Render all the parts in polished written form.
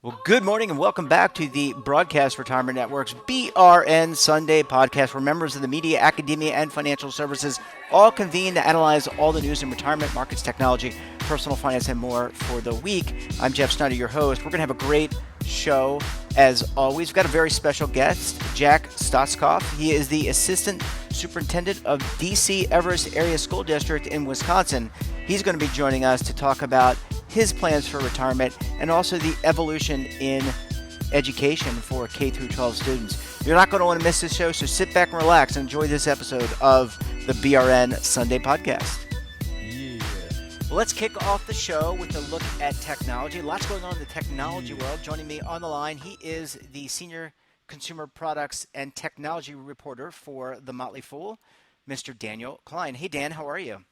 Well, good morning and welcome back to the Broadcast Retirement Network's BRN Sunday podcast, where members of the media, academia, and financial services all convene to analyze all the news in retirement, markets, technology, personal finance, and more for the week. I'm Jeff Snyder, your host. We're going to have a great show as always. We've got a very special guest, Jack Stosskopf. He is the Assistant Superintendent of DC Everest Area School District in Wisconsin. He's going to be joining us to talk about his plans for retirement and also the evolution in education for K through 12 students. You're not going to want to miss this show, so sit back and relax and enjoy this episode of the BRN Sunday podcast. Yeah. Well, let's kick off the show with a look at technology. Lots going on in the technology world. Joining me on the line, he is the Senior Consumer Products and Technology Reporter for The Motley Fool, Mr. Daniel Klein. Hey, Dan, how are you?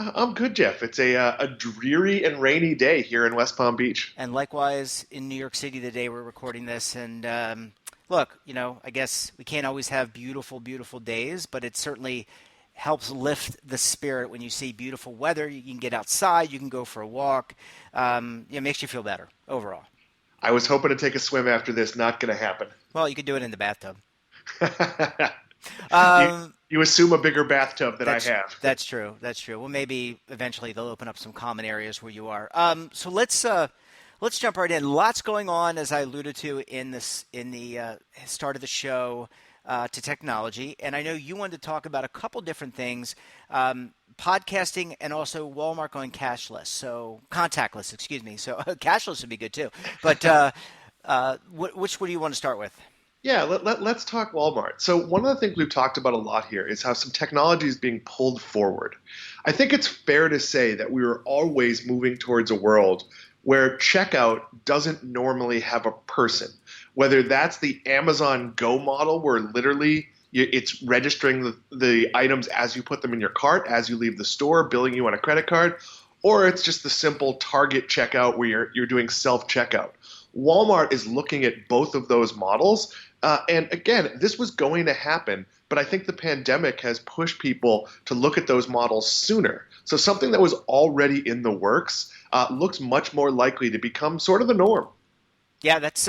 I'm good, Jeff. It's a dreary and rainy day here in West Palm Beach. And likewise in New York City the day we're recording this. And look, I guess we can't always have beautiful, beautiful days, but it certainly helps lift the spirit when you see beautiful weather. You can get outside, you can go for a walk. It makes you feel better overall. I was hoping to take a swim after this. Not going to happen. Well, you could do it in the bathtub. You assume a bigger bathtub than I have. That's true. That's true. Well, maybe eventually they'll open up some common areas where you are. So let's jump right in. Lots going on, as I alluded to in the start of the show, to technology. And I know you wanted to talk about a couple different things, podcasting and also Walmart going cashless. So contactless, excuse me. So cashless would be good too. But which do you want to start with? Yeah, let's talk Walmart. So one of the things we've talked about a lot here is how some technology is being pulled forward. I think it's fair to say that we are always moving towards a world where checkout doesn't normally have a person, whether that's the Amazon Go model where literally it's registering the items as you put them in your cart, as you leave the store, billing you on a credit card, or it's just the simple Target checkout where you're doing self-checkout. Walmart is looking at both of those models. And again, this was going to happen, but I think the pandemic has pushed people to look at those models sooner. So something that was already in the works looks much more likely to become sort of the norm. Yeah, that's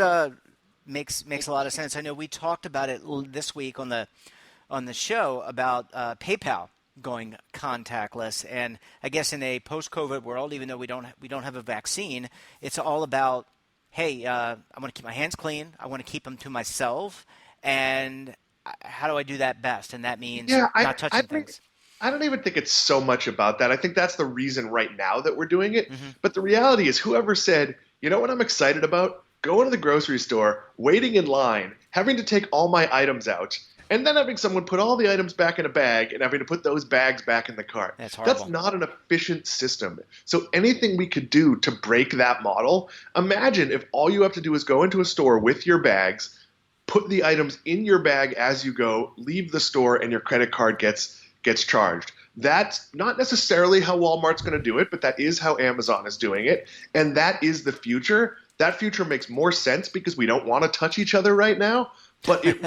makes a lot of sense. I know we talked about it this week on the show about PayPal going contactless, and I guess in a post-COVID world, even though we don't have a vaccine, it's all about, hey, I want to keep my hands clean. I want to keep them to myself. And how do I do that best? And that means not touching things. I don't even think it's so much about that. I think that's the reason right now that we're doing it. Mm-hmm. But the reality is whoever said, you know what I'm excited about? Going to the grocery store, waiting in line, having to take all my items out, and then having someone put all the items back in a bag and having to put those bags back in the cart. That's horrible. That's not an efficient system. So anything we could do to break that model, imagine if all you have to do is go into a store with your bags, put the items in your bag as you go, leave the store, and your credit card gets charged. That's not necessarily how Walmart's going to do it, but that is how Amazon is doing it. And that is the future. That future makes more sense because we don't want to touch each other right now. But it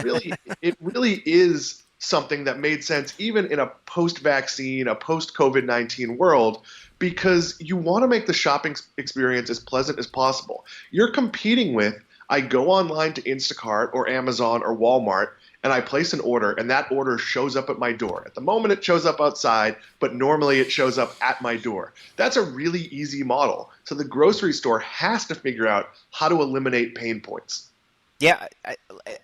really is something that made sense even in a post-vaccine, a post-COVID-19 world, because you want to make the shopping experience as pleasant as possible. You're competing with, I go online to Instacart or Amazon or Walmart, and I place an order, and that order shows up at my door. At the moment, it shows up outside, but normally it shows up at my door. That's a really easy model. So the grocery store has to figure out how to eliminate pain points. Yeah,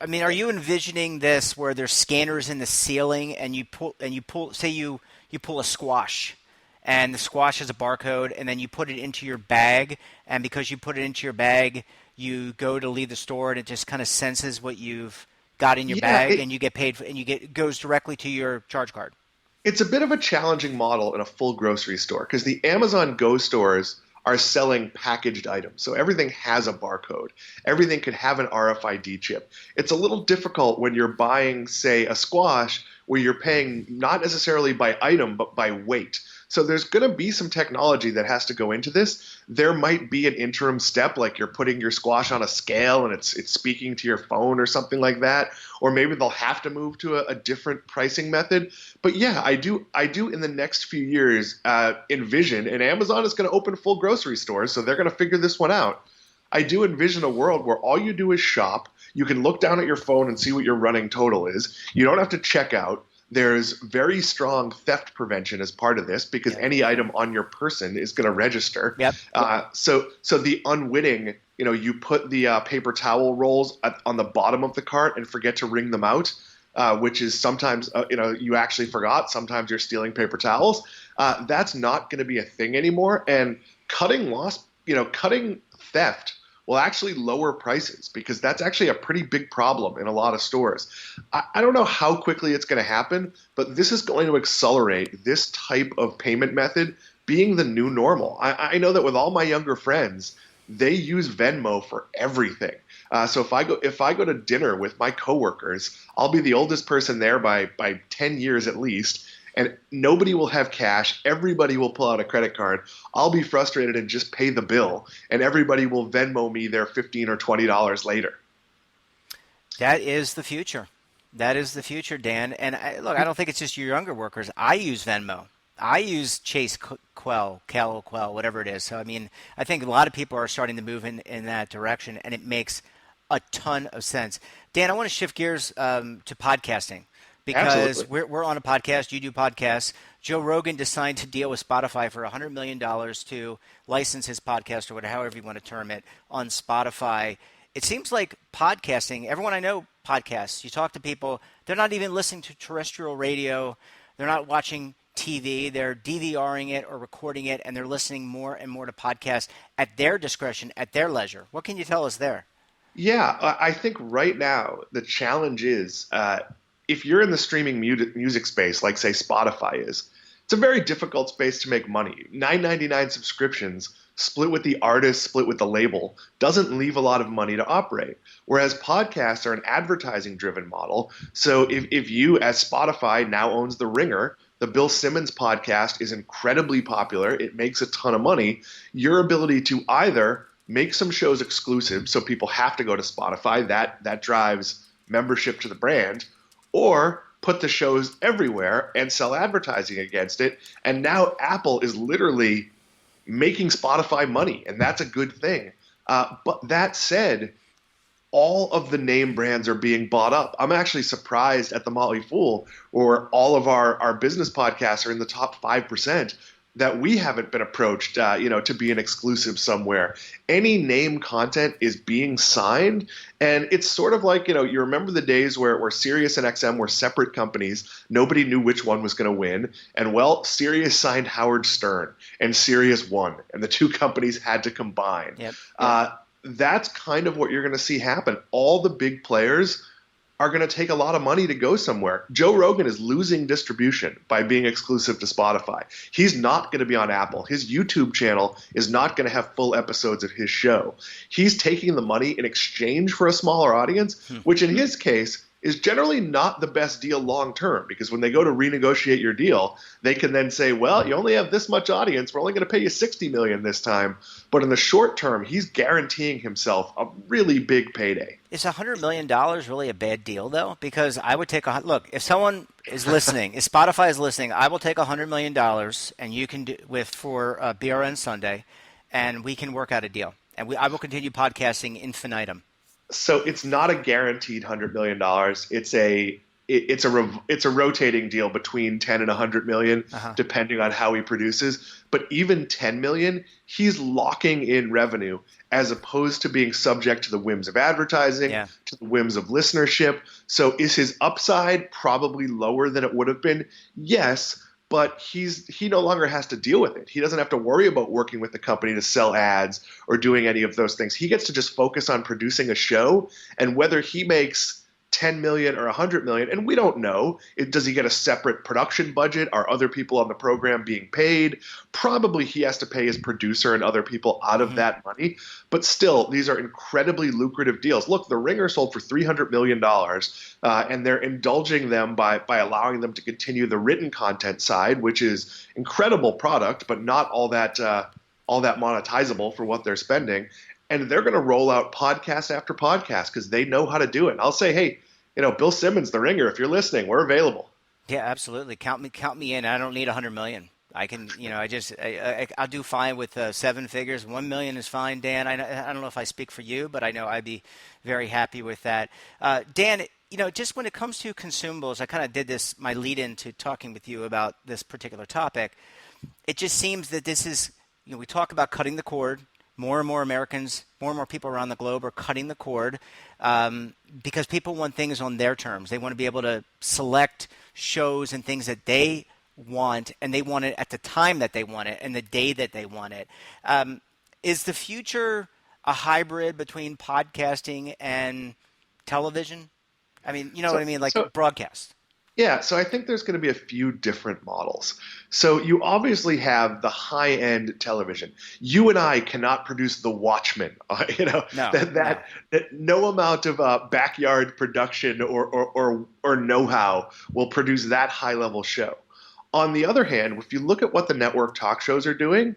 I mean, are you envisioning this where there's scanners in the ceiling and you pull, say you pull a squash, and the squash has a barcode, and then you put it into your bag, and because you put it into your bag, you go to leave the store, and it just kind of senses what you've got in your bag, and you get paid for, and it goes directly to your charge card. It's a bit of a challenging model in a full grocery store because the Amazon Go stores are selling packaged items. So everything has a barcode. Everything could have an RFID chip. It's a little difficult when you're buying, say, a squash where you're paying not necessarily by item, but by weight. So there's going to be some technology that has to go into this. There might be an interim step, like you're putting your squash on a scale and it's speaking to your phone or something like that. Or maybe they'll have to move to a different pricing method. But yeah, I do in the next few years envision, and Amazon is going to open full grocery stores, so they're going to figure this one out. I do envision a world where all you do is shop. You can look down at your phone and see what your running total is. You don't have to check out. There's very strong theft prevention as part of this because Yep. any item on your person is going to register. Yep. So the unwitting, you put the paper towel rolls on the bottom of the cart and forget to wring them out, which is sometimes, you actually forgot. Sometimes you're stealing paper towels. That's not going to be a thing anymore. And cutting theft will actually lower prices because that's actually a pretty big problem in a lot of stores. I don't know how quickly it's going to happen, but this is going to accelerate this type of payment method being the new normal. I know that with all my younger friends, they use Venmo for everything. So if I go to dinner with my coworkers, I'll be the oldest person there by 10 years at least, and nobody will have cash. Everybody will pull out a credit card. I'll be frustrated and just pay the bill, and everybody will Venmo me their $15 or $20 later. That is the future. That is the future, Dan. And look, I don't think it's just your younger workers. I use Venmo. I use Chase Quell, whatever it is. So, I mean, I think a lot of people are starting to move in that direction, and it makes a ton of sense. Dan, I want to shift gears to podcasting because we're on a podcast. You do podcasts. Joe Rogan decided to deal with Spotify for $100 million to license his podcast, or whatever, however you want to term it, on Spotify. It seems like podcasting, everyone I know podcasts, you talk to people, they're not even listening to terrestrial radio. They're not watching TV. They're DVRing it or recording it, and they're listening more and more to podcasts at their discretion, at their leisure. What can you tell us there? Yeah, I think right now the challenge is if you're in the streaming music space, like say Spotify is, it's a very difficult space to make money. $9.99 subscriptions split with the artist, split with the label, doesn't leave a lot of money to operate. Whereas podcasts are an advertising-driven model. So if you, as Spotify now owns The Ringer, the Bill Simmons podcast is incredibly popular. It makes a ton of money. Your ability to either make some shows exclusive so people have to go to Spotify, that drives membership to the brand, or put the shows everywhere and sell advertising against it. And now Apple is literally making Spotify money, and that's a good thing. But that said, all of the name brands are being bought up. I'm actually surprised at the Motley Fool, or all of our business podcasts are in the top 5%, that we haven't been approached, to be an exclusive somewhere. Any name content is being signed, and it's sort of like, you remember the days where Sirius and XM were separate companies. Nobody knew which one was going to win, and well, Sirius signed Howard Stern, and Sirius won, and the two companies had to combine. Yep. That's kind of what you're going to see happen. All the big players are going to take a lot of money to go somewhere. Joe Rogan is losing distribution by being exclusive to Spotify. He's not going to be on Apple. His YouTube channel is not going to have full episodes of his show. He's taking the money in exchange for a smaller audience, which in his case is generally not the best deal long term, because when they go to renegotiate your deal, they can then say, well, you only have this much audience. We're only going to pay you $60 million this time. But in the short term, he's guaranteeing himself a really big payday. Is $100 million really a bad deal, though? Because I would take look, if someone is listening, if Spotify is listening, I will take $100 million and you can do for BRN Sunday, and we can work out a deal. And I will continue podcasting infinitum. So it's not a guaranteed $100 million. It's a rotating deal between 10 and 100 million, depending on how he produces. But even 10 million, he's locking in revenue as opposed to being subject to the whims of advertising, to the whims of listenership. So is his upside probably lower than it would have been? Yes. But he no longer has to deal with it. He doesn't have to worry about working with the company to sell ads or doing any of those things. He gets to just focus on producing a show, and whether he makes 10 million or 100 million, and we don't know. Does he get a separate production budget? Are other people on the program being paid? Probably he has to pay his producer and other people out of that money. But still, these are incredibly lucrative deals. Look, The Ringer sold for $300 million, and they're indulging them by allowing them to continue the written content side, which is incredible product, but not all that monetizable for what they're spending. And they're going to roll out podcast after podcast because they know how to do it. And I'll say, hey, Bill Simmons, The Ringer, if you're listening, we're available. Yeah, absolutely. Count me in. I don't need $100 million. I can, I'll do fine with 7 figures. 1 million is fine, Dan. I don't know if I speak for you, but I know I'd be very happy with that. Dan, just when it comes to consumables, I kind of did this, my lead into talking with you about this particular topic. It just seems that this is, we talk about cutting the cord. More and more Americans, more and more people around the globe are cutting the cord because people want things on their terms. They want to be able to select shows and things that they want, and they want it at the time that they want it and the day that they want it. Is the future a hybrid between podcasting and television? I mean, you know what I mean, like broadcast. Yeah, so I think there's going to be a few different models. So you obviously have the high-end television. You and I cannot produce The Watchmen. No. That no amount of backyard production or know-how will produce that high-level show. On the other hand, if you look at what the network talk shows are doing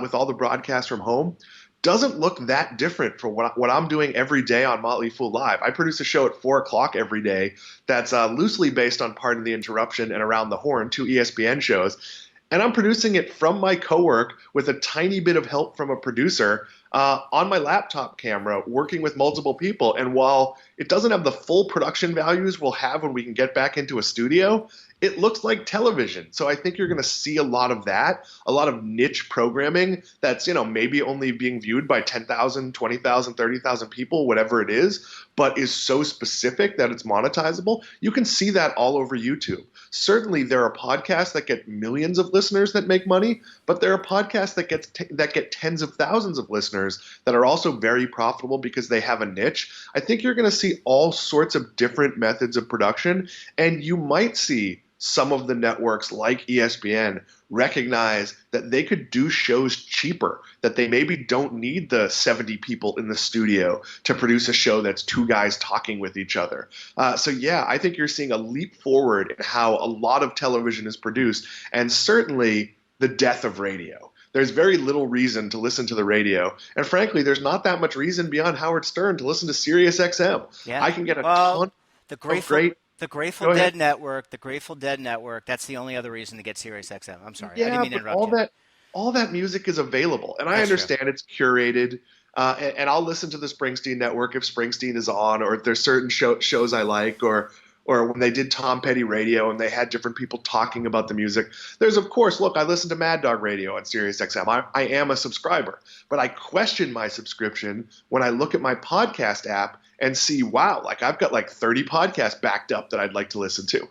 with all the broadcasts from home, doesn't look that different from what I'm doing every day on Motley Fool Live. I produce a show at 4 o'clock every day that's loosely based on Pardon the Interruption and Around the Horn, 2 ESPN shows. And I'm producing it from my cowork with a tiny bit of help from a producer on my laptop camera, working with multiple people. And while it doesn't have the full production values we'll have when we can get back into a studio, it looks like television. So I think you're going to see a lot of that, a lot of niche programming that's, maybe only being viewed by 10,000, 20,000, 30,000 people, whatever it is, but is so specific that it's monetizable. You can see that all over YouTube. Certainly there are podcasts that get millions of listeners that make money, but there are podcasts that get tens of thousands of listeners that are also very profitable because they have a niche. I think you're going to see all sorts of different methods of production, and you might see some of the networks like ESPN recognize that they could do shows cheaper, that they maybe don't need the 70 people in the studio to produce a show that's 2 guys talking with each other. So yeah, I think you're seeing a leap forward in how a lot of television is produced, and certainly the death of radio. There's very little reason to listen to the radio. And frankly, there's not that much reason beyond Howard Stern to listen to Sirius XM. Yeah. I can get a ton the of Grateful, great... the Grateful Dead Network, the Grateful Dead Network, that's the only other reason to get Sirius XM. I'm sorry. I didn't Yeah, mean to but interrupt you. all that music is available, and I That's true. understand it's curated. And I'll listen to the Springsteen Network if Springsteen is on, or if there's certain shows I like, or when they did Tom Petty Radio and they had different people talking about the music. There's, of course, look, I listen to Mad Dog Radio on Sirius XM. I am a subscriber, but I question my subscription when I look at my podcast app and see, wow, like I've got like 30 podcasts backed up that I'd like to listen to.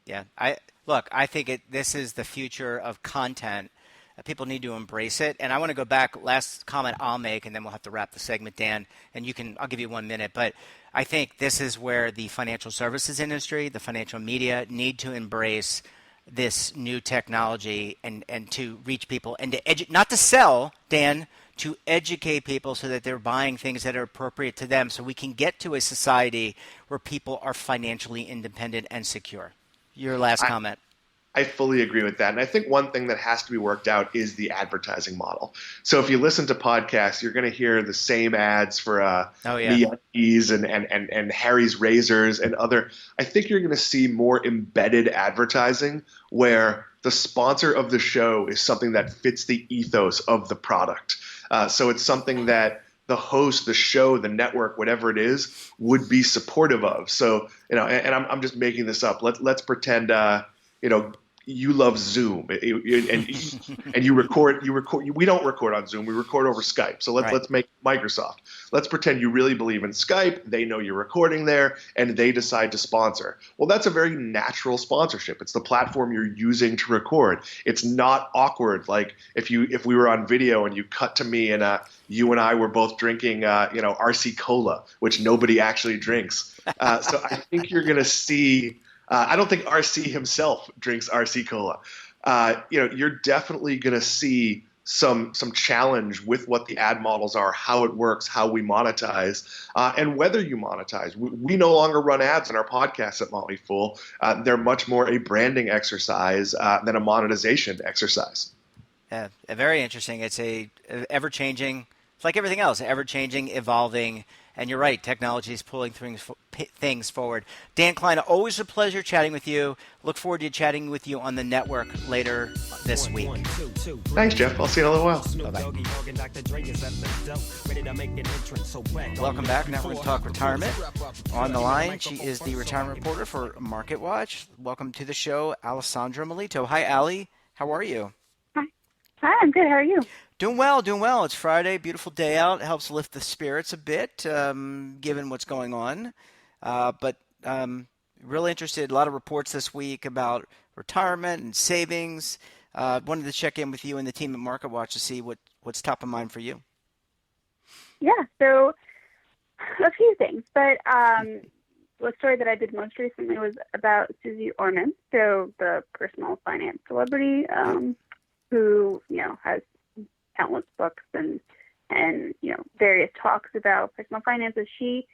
Yeah, I think this is the future of content. People need to embrace it. And I want to go back, last comment I'll make, and then we'll have to wrap the segment, Dan, and I'll give you 1 minute. But I think this is where the financial services industry, the financial media need to embrace this new technology and to reach people and to not to sell, Dan, to educate people so that they're buying things that are appropriate to them, so we can get to a society where people are financially independent and secure. Your last comment. I fully agree with that. And I think one thing that has to be worked out is the advertising model. So if you listen to podcasts, you're going to hear the same ads for MeUndies and Harry's Razors and other. I think you're going to see more embedded advertising where the sponsor of the show is something that fits the ethos of the product. So it's something that the host, the show, the network, whatever it is, would be supportive of. So, and I'm just making this up. Let's pretend, you love Zoom and you record. We don't record on Zoom. We record over Skype. So let's make Microsoft. Let's pretend you really believe in Skype. They know you're recording there, and they decide to sponsor. Well, that's a very natural sponsorship. It's the platform you're using to record. It's not awkward. Like if we were on video and you cut to me and you and I were both drinking, RC Cola, which nobody actually drinks. So I think you're going to see. I don't think RC himself drinks RC Cola. You're definitely going to see some challenge with what the ad models are, how it works, how we monetize, and whether you monetize. We no longer run ads in our podcasts at Motley Fool. They're much more a branding exercise than a monetization exercise. Yeah, very interesting. It's a ever-changing, it's like everything else, ever-changing, evolving, And you're right, technology is pulling things forward. Dan Klein, always a pleasure chatting with you. Look forward to chatting with you on the network later this week. Thanks, Jeff. I'll see you in a little while. Bye-bye. Welcome back. Now we're going to talk retirement. On the line, she is the retirement reporter for Market Watch. Welcome to the show, Alessandra Melito. Hi, Allie. How are you? Hi, I'm good. How are you? Doing well, doing well. It's Friday, beautiful day out. It helps lift the spirits a bit, given what's going on. But really interested, a lot of reports this week about retirement and savings. Wanted to check in with you and the team at Market Watch to see what's top of mind for you. Yeah, so a few things. But the story that I did most recently was about Susie Orman, so the personal finance celebrity who, has countless books and various talks about personal finances. She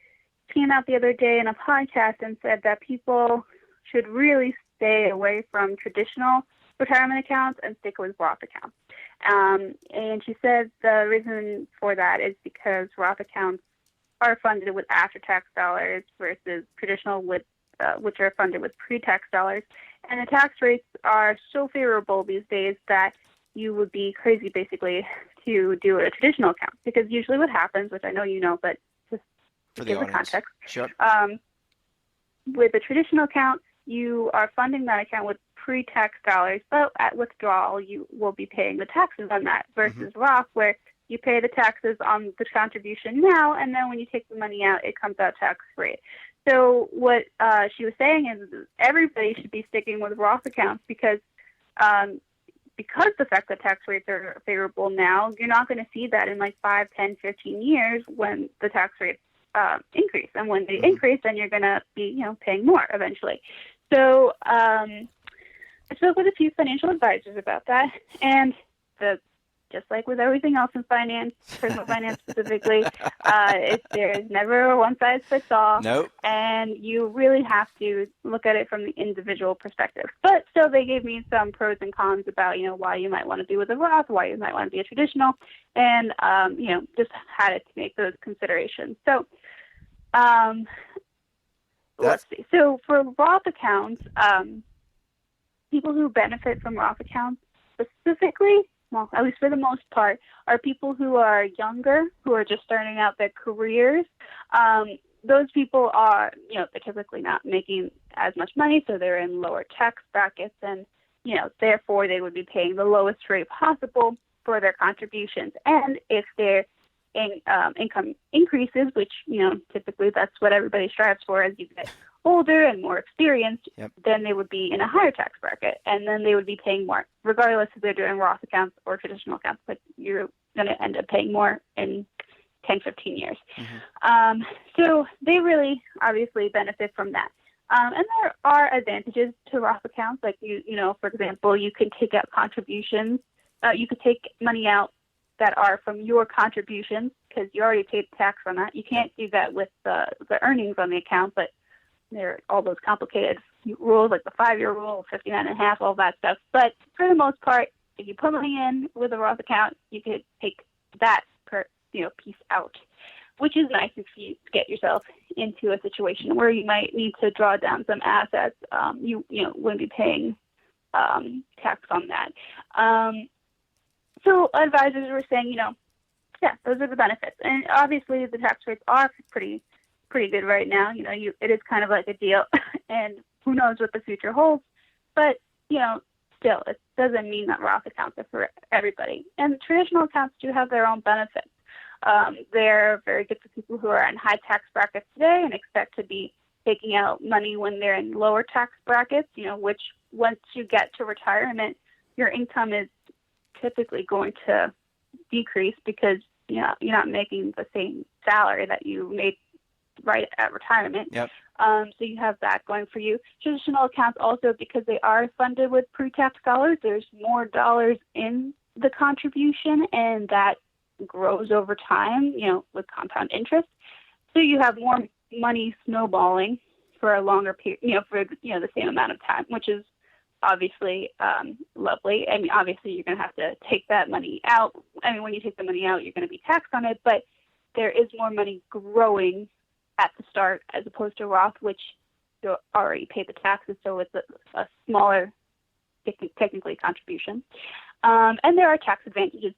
came out the other day in a podcast and said that people should really stay away from traditional retirement accounts and stick with Roth accounts. And she said the reason for that is because Roth accounts are funded with after-tax dollars versus traditional which are funded with pre-tax dollars. And the tax rates are so favorable these days that you would be crazy, basically, to do a traditional account. Because usually what happens, which I know you know, but just for to give the context, sure. With a traditional account, you are funding that account with pre-tax dollars, but at withdrawal, you will be paying the taxes on that, versus Roth, where you pay the taxes on the contribution now, and then when you take the money out, it comes out tax-free. So what she was saying is everybody should be sticking with Roth accounts because the fact that tax rates are favorable now, you're not going to see that in like 5, 10, 15 years when the tax rates increase. And when they increase, then you're going to be, paying more eventually. So I spoke with a few financial advisors about that, and just like with everything else in finance, personal finance specifically, there's never a one-size-fits-all. Nope. And you really have to look at it from the individual perspective. But still, they gave me some pros and cons about, why you might want to be with a Roth, why you might want to be a traditional, and, just how to make those considerations. So let's see. So for Roth accounts, people who benefit from Roth accounts specifically, well, at least for the most part, are people who are younger, who are just starting out their careers. Those people are, they're typically not making as much money, so they're in lower tax brackets, and, therefore they would be paying the lowest rate possible for their contributions. And if their income increases, which, typically that's what everybody strives for as you get older and more experienced, then they would be in a higher tax bracket, and then they would be paying more, regardless if they're doing Roth accounts or traditional accounts. But you're going to end up paying more in 10, 15 years. So they really obviously benefit from that. And there are advantages to Roth accounts, like for example, you can take out contributions. You could take money out that are from your contributions because you already paid tax on that. You can't do that with the earnings on the account, but there are all those complicated rules like the 5-year rule, 59.5, all that stuff. But for the most part, if you put money in with a Roth account, you could take that piece out, which is nice if you get yourself into a situation where you might need to draw down some assets. You wouldn't be paying tax on that. So advisors were saying, those are the benefits, and obviously the tax rates are pretty good right now. It is kind of like a deal, and who knows what the future holds. But still, it doesn't mean that Roth accounts are for everybody. And traditional accounts do have their own benefits. They're very good for people who are in high tax brackets today and expect to be taking out money when they're in lower tax brackets. Which once you get to retirement, your income is typically going to decrease because you're not making the same salary that you made right at retirement. So you have that going for you. Traditional accounts also, because they are funded with pre-tax dollars, there's more dollars in the contribution, and that grows over time, with compound interest. So you have more money snowballing for a longer period, for the same amount of time, which is obviously lovely. I mean, obviously you're going to have to take that money out. I mean, when you take the money out, you're going to be taxed on it, but there is more money growing at the start as opposed to Roth, which you already pay the taxes, so it's a smaller, technically, contribution. And there are tax advantages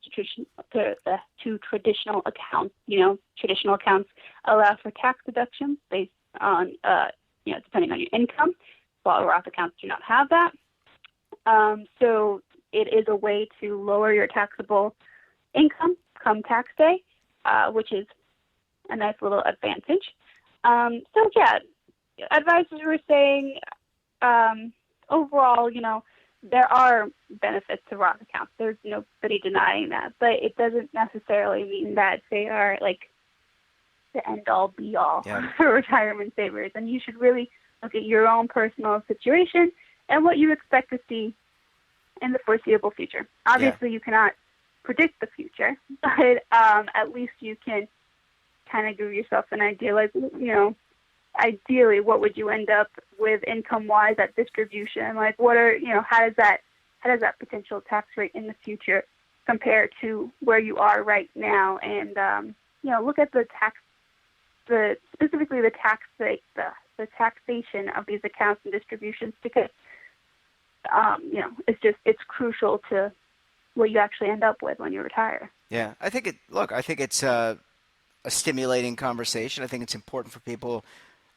to traditional accounts. Traditional accounts allow for tax deductions based on, depending on your income, while Roth accounts do not have that. So it is a way to lower your taxable income come tax day, which is a nice little advantage. Advisors were saying overall, there are benefits to Roth accounts. There's nobody denying that, but it doesn't necessarily mean that they are like the end-all, be-all for retirement savers. And you should really look at your own personal situation and what you expect to see in the foreseeable future. Obviously, you cannot predict the future, but at least you can kind of give yourself an idea, like, ideally, what would you end up with income-wise at distribution? Like, what are, how does that potential tax rate in the future compare to where you are right now? And look at specifically the taxation of these accounts and distributions, because it's crucial to what you actually end up with when you retire. Yeah, I think it's a stimulating conversation. I think it's important for people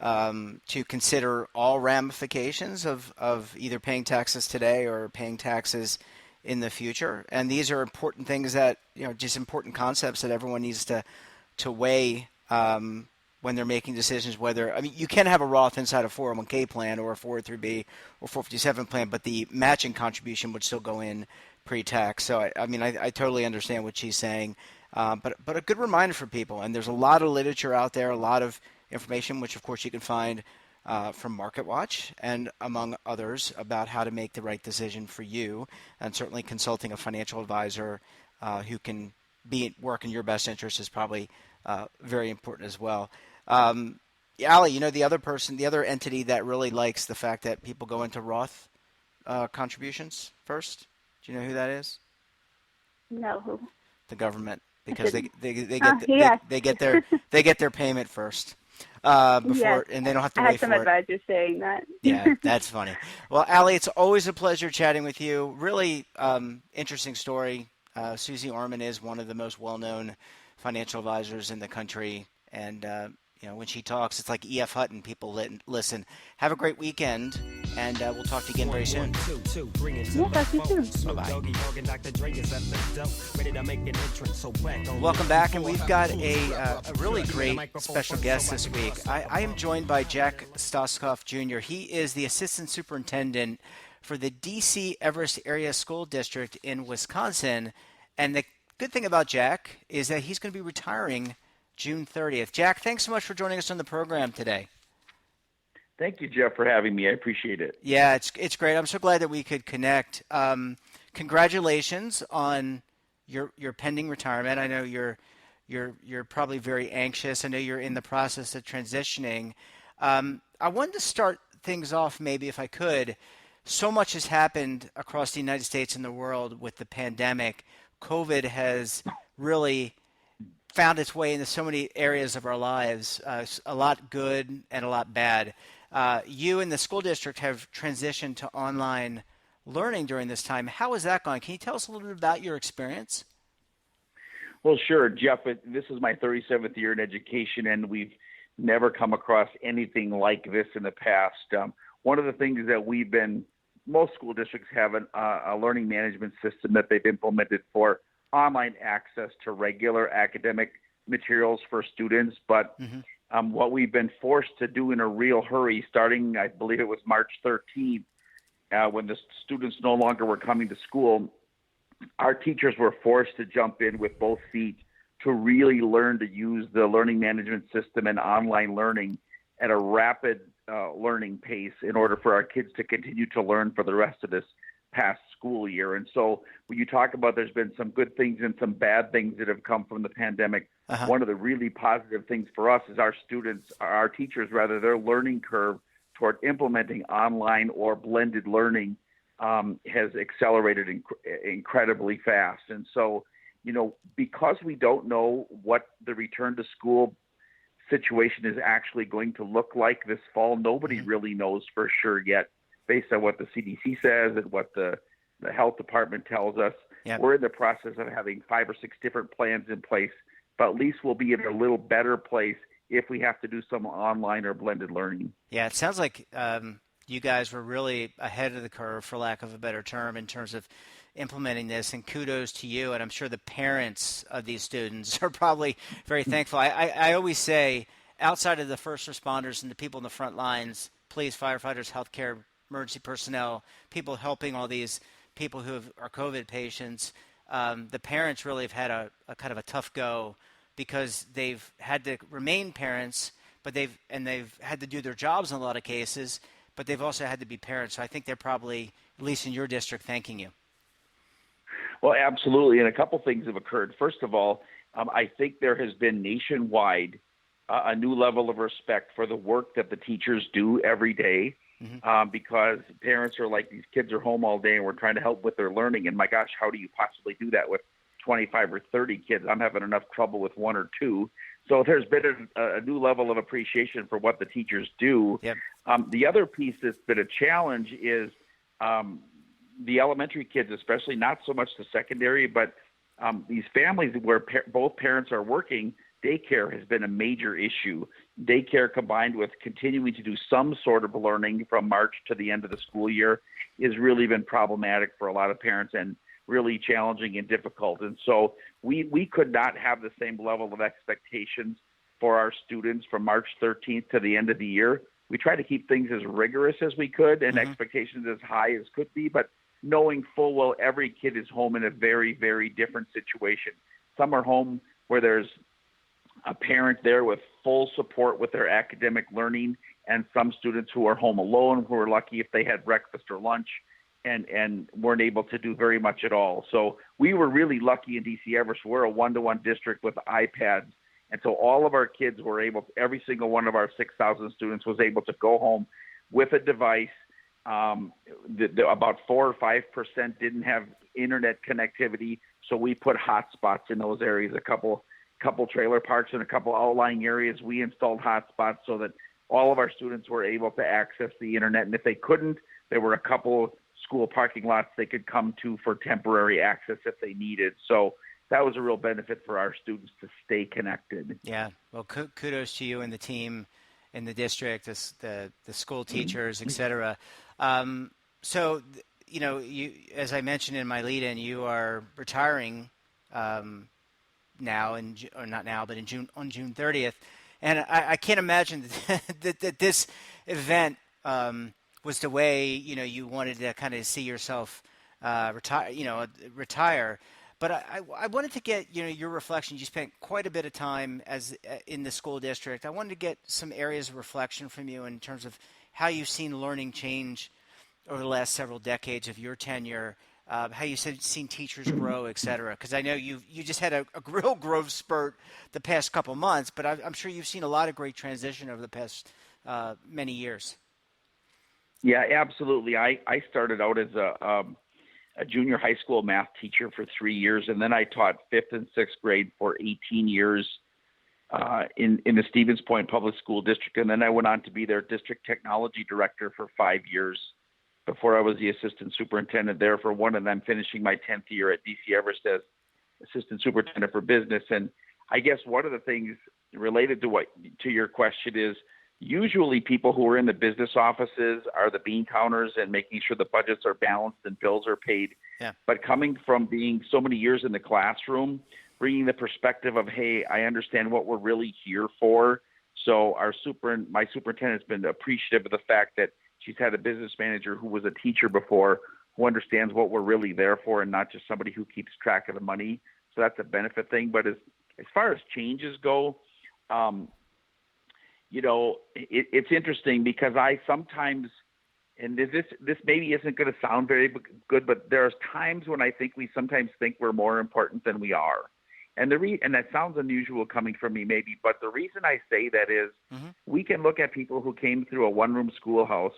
to consider all ramifications of either paying taxes today or paying taxes in the future. And these are important things that, just important concepts that everyone needs to weigh when they're making decisions. You can have a Roth inside a 401k plan or a 403b or 457 plan, but the matching contribution would still go in pre-tax. So, I totally understand what she's saying. But a good reminder for people. And there's a lot of literature out there, a lot of information, which of course you can find from MarketWatch and among others, about how to make the right decision for you, and certainly consulting a financial advisor who can work in your best interest is probably very important as well. Allie, the other entity that really likes the fact that people go into Roth contributions first. Do you know who that is? No, who? The government, because they get their payment first. Before, and they don't have to wait for it. I had some advisors saying that. Yeah, that's funny. Well, Allie, it's always a pleasure chatting with you. Really interesting story. Susie Orman is one of the most well-known financial advisors in the country, and when she talks, it's like E.F. Hutton. People listen. Have a great weekend, and we'll talk to you again very soon. Yeah, talk to you soon. Bye-bye. Welcome back, and we've got a really great special guest this week. I am joined by Jack Stosskopf Jr. He is the Assistant Superintendent for the D.C. Everest Area School District in Wisconsin, and the good thing about Jack is that he's going to be retiring June 30th. Jack, thanks so much for joining us on the program today. Thank you, Jeff, for having me. I appreciate it. Yeah, it's great. I'm so glad that we could connect. Congratulations on your pending retirement. I know you're probably very anxious. I know you're in the process of transitioning. I wanted to start things off, maybe if I could. So much has happened across the United States and the world with the pandemic. COVID has really found its way into so many areas of our lives, a lot good and a lot bad. You and the school district have transitioned to online learning during this time. How is that going? Can you tell us a little bit about your experience? Well, sure, Jeff. This is my 37th year in education, and we've never come across anything like this in the past. One of the things that most school districts have a learning management system that they've implemented for online access to regular academic materials for students. But what we've been forced to do in a real hurry, starting, I believe it was March 13th, when the students no longer were coming to school, our teachers were forced to jump in with both feet to really learn to use the learning management system and online learning at a rapid learning pace in order for our kids to continue to learn for the rest of this past school year. And so when you talk about there's been some good things and some bad things that have come from the pandemic, one of the really positive things for us is our teachers, their learning curve toward implementing online or blended learning has accelerated incredibly fast. And so, because we don't know what the return to school situation is actually going to look like this fall, nobody really knows for sure yet, based on what the CDC says and what the health department tells us. Yep. We're in the process of having 5 or 6 different plans in place, but at least we'll be in a little better place if we have to do some online or blended learning. Yeah, it sounds like you guys were really ahead of the curve, for lack of a better term, in terms of implementing this, and kudos to you. And I'm sure the parents of these students are probably very thankful. I always say, outside of the first responders and the people in the front lines, police, firefighters, healthcare, emergency personnel, people helping all these people who are COVID patients, the parents really have had a kind of a tough go, because they've had to remain parents, but they've had to do their jobs in a lot of cases, but they've also had to be parents. So I think they're probably, at least in your district, thanking you. Well, absolutely. And a couple things have occurred. First of all, I think there has been nationwide a new level of respect for the work that the teachers do every day, because parents are like, these kids are home all day and we're trying to help with their learning. And my gosh, how do you possibly do that with 25 or 30 kids? I'm having enough trouble with 1 or 2. So there's been a new level of appreciation for what the teachers do. Yep. The other piece that's been a challenge is the elementary kids, especially, not so much the secondary, but these families where both parents are working, daycare has been a major issue. Daycare, combined with continuing to do some sort of learning from March to the end of the school year, has really been problematic for a lot of parents and really challenging and difficult. And so we could not have the same level of expectations for our students from March 13th to the end of the year. We try to keep things as rigorous as we could and expectations as high as could be, but knowing full well every kid is home in a very, very different situation. Some are home where there's a parent there with full support with their academic learning, and some students who are home alone, who are lucky if they had breakfast or lunch and weren't able to do very much at all. So we were really lucky in DC Everest. We're a one-to-one district with iPads. And so all of our kids were able, every single one of our 6,000 students was able to go home with a device. About 4 or 5% didn't have internet connectivity. So we put hotspots in those areas, a couple trailer parks and a couple outlying areas. We installed hotspots so that all of our students were able to access the internet. And if they couldn't, there were a couple school parking lots they could come to for temporary access if they needed. So that was a real benefit for our students to stay connected. Yeah. Well, kudos to you and the team in the district, the school teachers, et cetera. So, you, as I mentioned in my lead-in, you are retiring now, or not now, but on June 30th. And I can't imagine that this event was the way, you wanted to kind of see yourself retire. But I wanted to get, your reflection. You spent quite a bit of time in the school district. I wanted to get some areas of reflection from you in terms of how you've seen learning change over the last several decades of your tenure, how you've seen teachers grow, et cetera. Because I know you just had a real growth spurt the past couple months, but I'm sure you've seen a lot of great transition over the past many years. Yeah, absolutely. I started out as a junior high school math teacher for 3 years, and then I taught 5th and 6th grade for 18 years in the Stevens Point Public School District, and then I went on to be their district technology director for 5 years before I was the assistant superintendent there for one, and then finishing my 10th year at DC Everest as assistant superintendent for business. And I guess one of the things related to your question is, usually people who are in the business offices are the bean counters and making sure the budgets are balanced and bills are paid. Yeah. But coming from being so many years in the classroom, bringing the perspective of, hey, I understand what we're really here for. So my superintendent's been appreciative of the fact that she's had a business manager who was a teacher before, who understands what we're really there for and not just somebody who keeps track of the money. So that's a benefit thing. But as far as changes go, it's interesting because I sometimes, and this maybe isn't going to sound very good, but there's times when I think we sometimes think we're more important than we are. And and that sounds unusual coming from me maybe, but the reason I say that is we can look at people who came through a one-room schoolhouse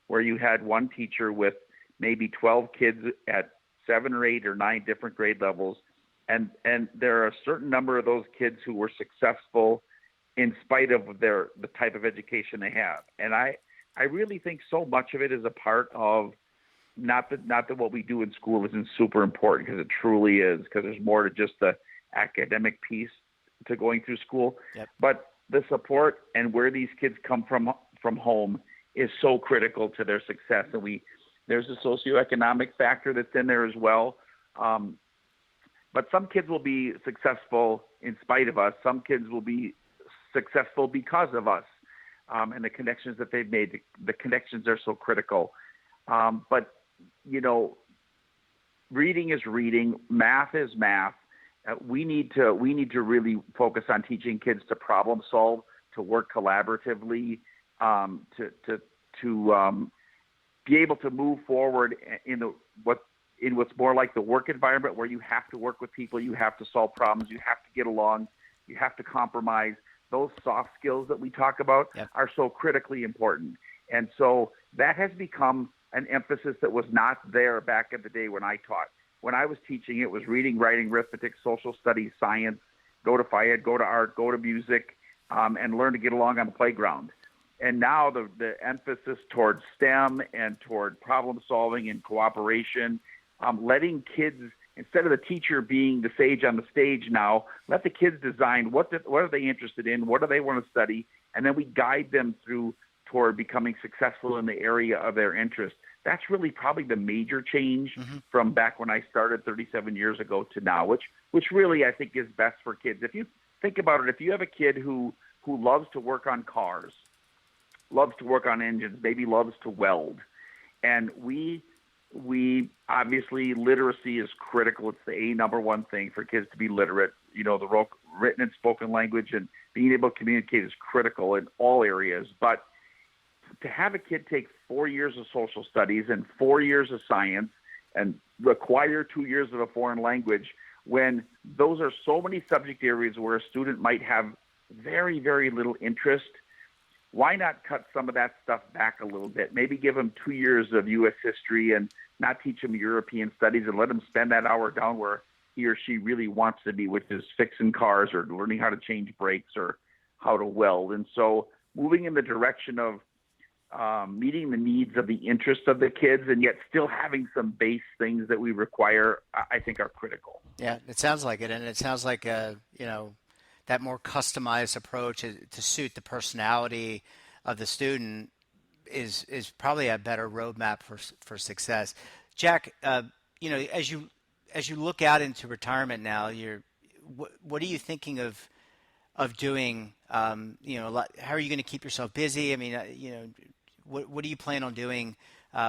where you had one teacher with maybe 12 kids at 7 or 8 or 9 different grade levels, And there are a certain number of those kids who were successful in spite of the type of education they have. And I really think so much of it is a part of not that what we do in school isn't super important, because it truly is, because there's more to just the academic piece to going through school. Yep. But the support and where these kids come from home is so critical to their success. And there's a socioeconomic factor that's in there as well. But some kids will be successful in spite of us. Some kids will be successful because of us, and the connections that they've made. The connections are so critical. But, reading is reading. Math is math. We need to really focus on teaching kids to problem solve, to work collaboratively, to be able to move forward in what's more like the work environment, where you have to work with people, you have to solve problems, you have to get along, you have to compromise. Those soft skills that we talk about are so critically important. And so that has become an emphasis that was not there back in the day when I taught. When I was teaching, it was reading, writing, arithmetic, social studies, science, go to FIAD, go to art, go to music, and learn to get along on the playground. And now the emphasis towards STEM and toward problem solving and cooperation, letting kids, instead of the teacher being the sage on the stage now, let the kids design what are they interested in, what do they want to study, and then we guide them toward becoming successful in the area of their interest. That's really probably the major change from back when I started 37 years ago to now, which really I think is best for kids. If you think about it, if you have a kid who loves to work on cars, loves to work on engines, maybe loves to weld, and we obviously, literacy is critical. It's the number one thing for kids to be literate. The written and spoken language and being able to communicate is critical in all areas. But to have a kid take 4 years of social studies and 4 years of science and require 2 years of a foreign language, when those are so many subject areas where a student might have very, very little interest, why not cut some of that stuff back a little bit? Maybe give them 2 years of U.S. history and not teach them European studies, and let them spend that hour down where he or she really wants to be, which is fixing cars or learning how to change brakes or how to weld. And so moving in the direction of meeting the needs of the interest of the kids, and yet still having some base things that we require, I think are critical. Yeah, it sounds like it. And it sounds like, that more customized approach to suit the personality of the student is probably a better roadmap for success. Jack, as you look out into retirement now, what are you thinking of doing? How are you going to keep yourself busy? I mean, what do you plan on doing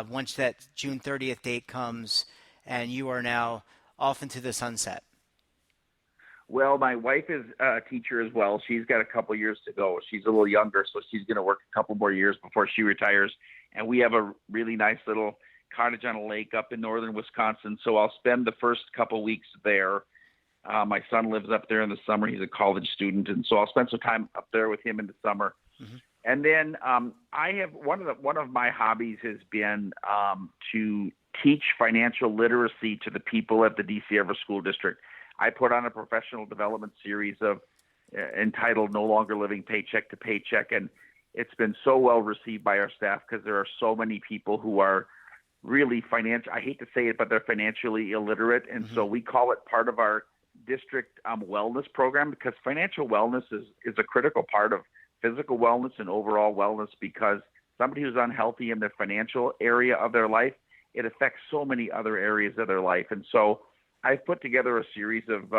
once that June 30th date comes and you are now off into the sunset? Well, my wife is a teacher as well. She's got a couple years to go. She's a little younger, so she's going to work a couple more years before she retires. And we have a really nice little cottage on a lake up in northern Wisconsin, so I'll spend the first couple weeks there. My son lives up there in the summer. He's a college student, and so I'll spend some time up there with him in the summer. Mm-hmm. And then I have one of my hobbies has been to teach financial literacy to the people at the DC Everett School District. I put on a professional development series entitled No Longer Living Paycheck to Paycheck, and it's been so well received by our staff because there are so many people who are really I hate to say it, but they're financially illiterate. And so we call it part of our district wellness program, because financial wellness is a critical part of physical wellness and overall wellness, because somebody who's unhealthy in the financial area of their life, it affects so many other areas of their life. And so I've put together a series of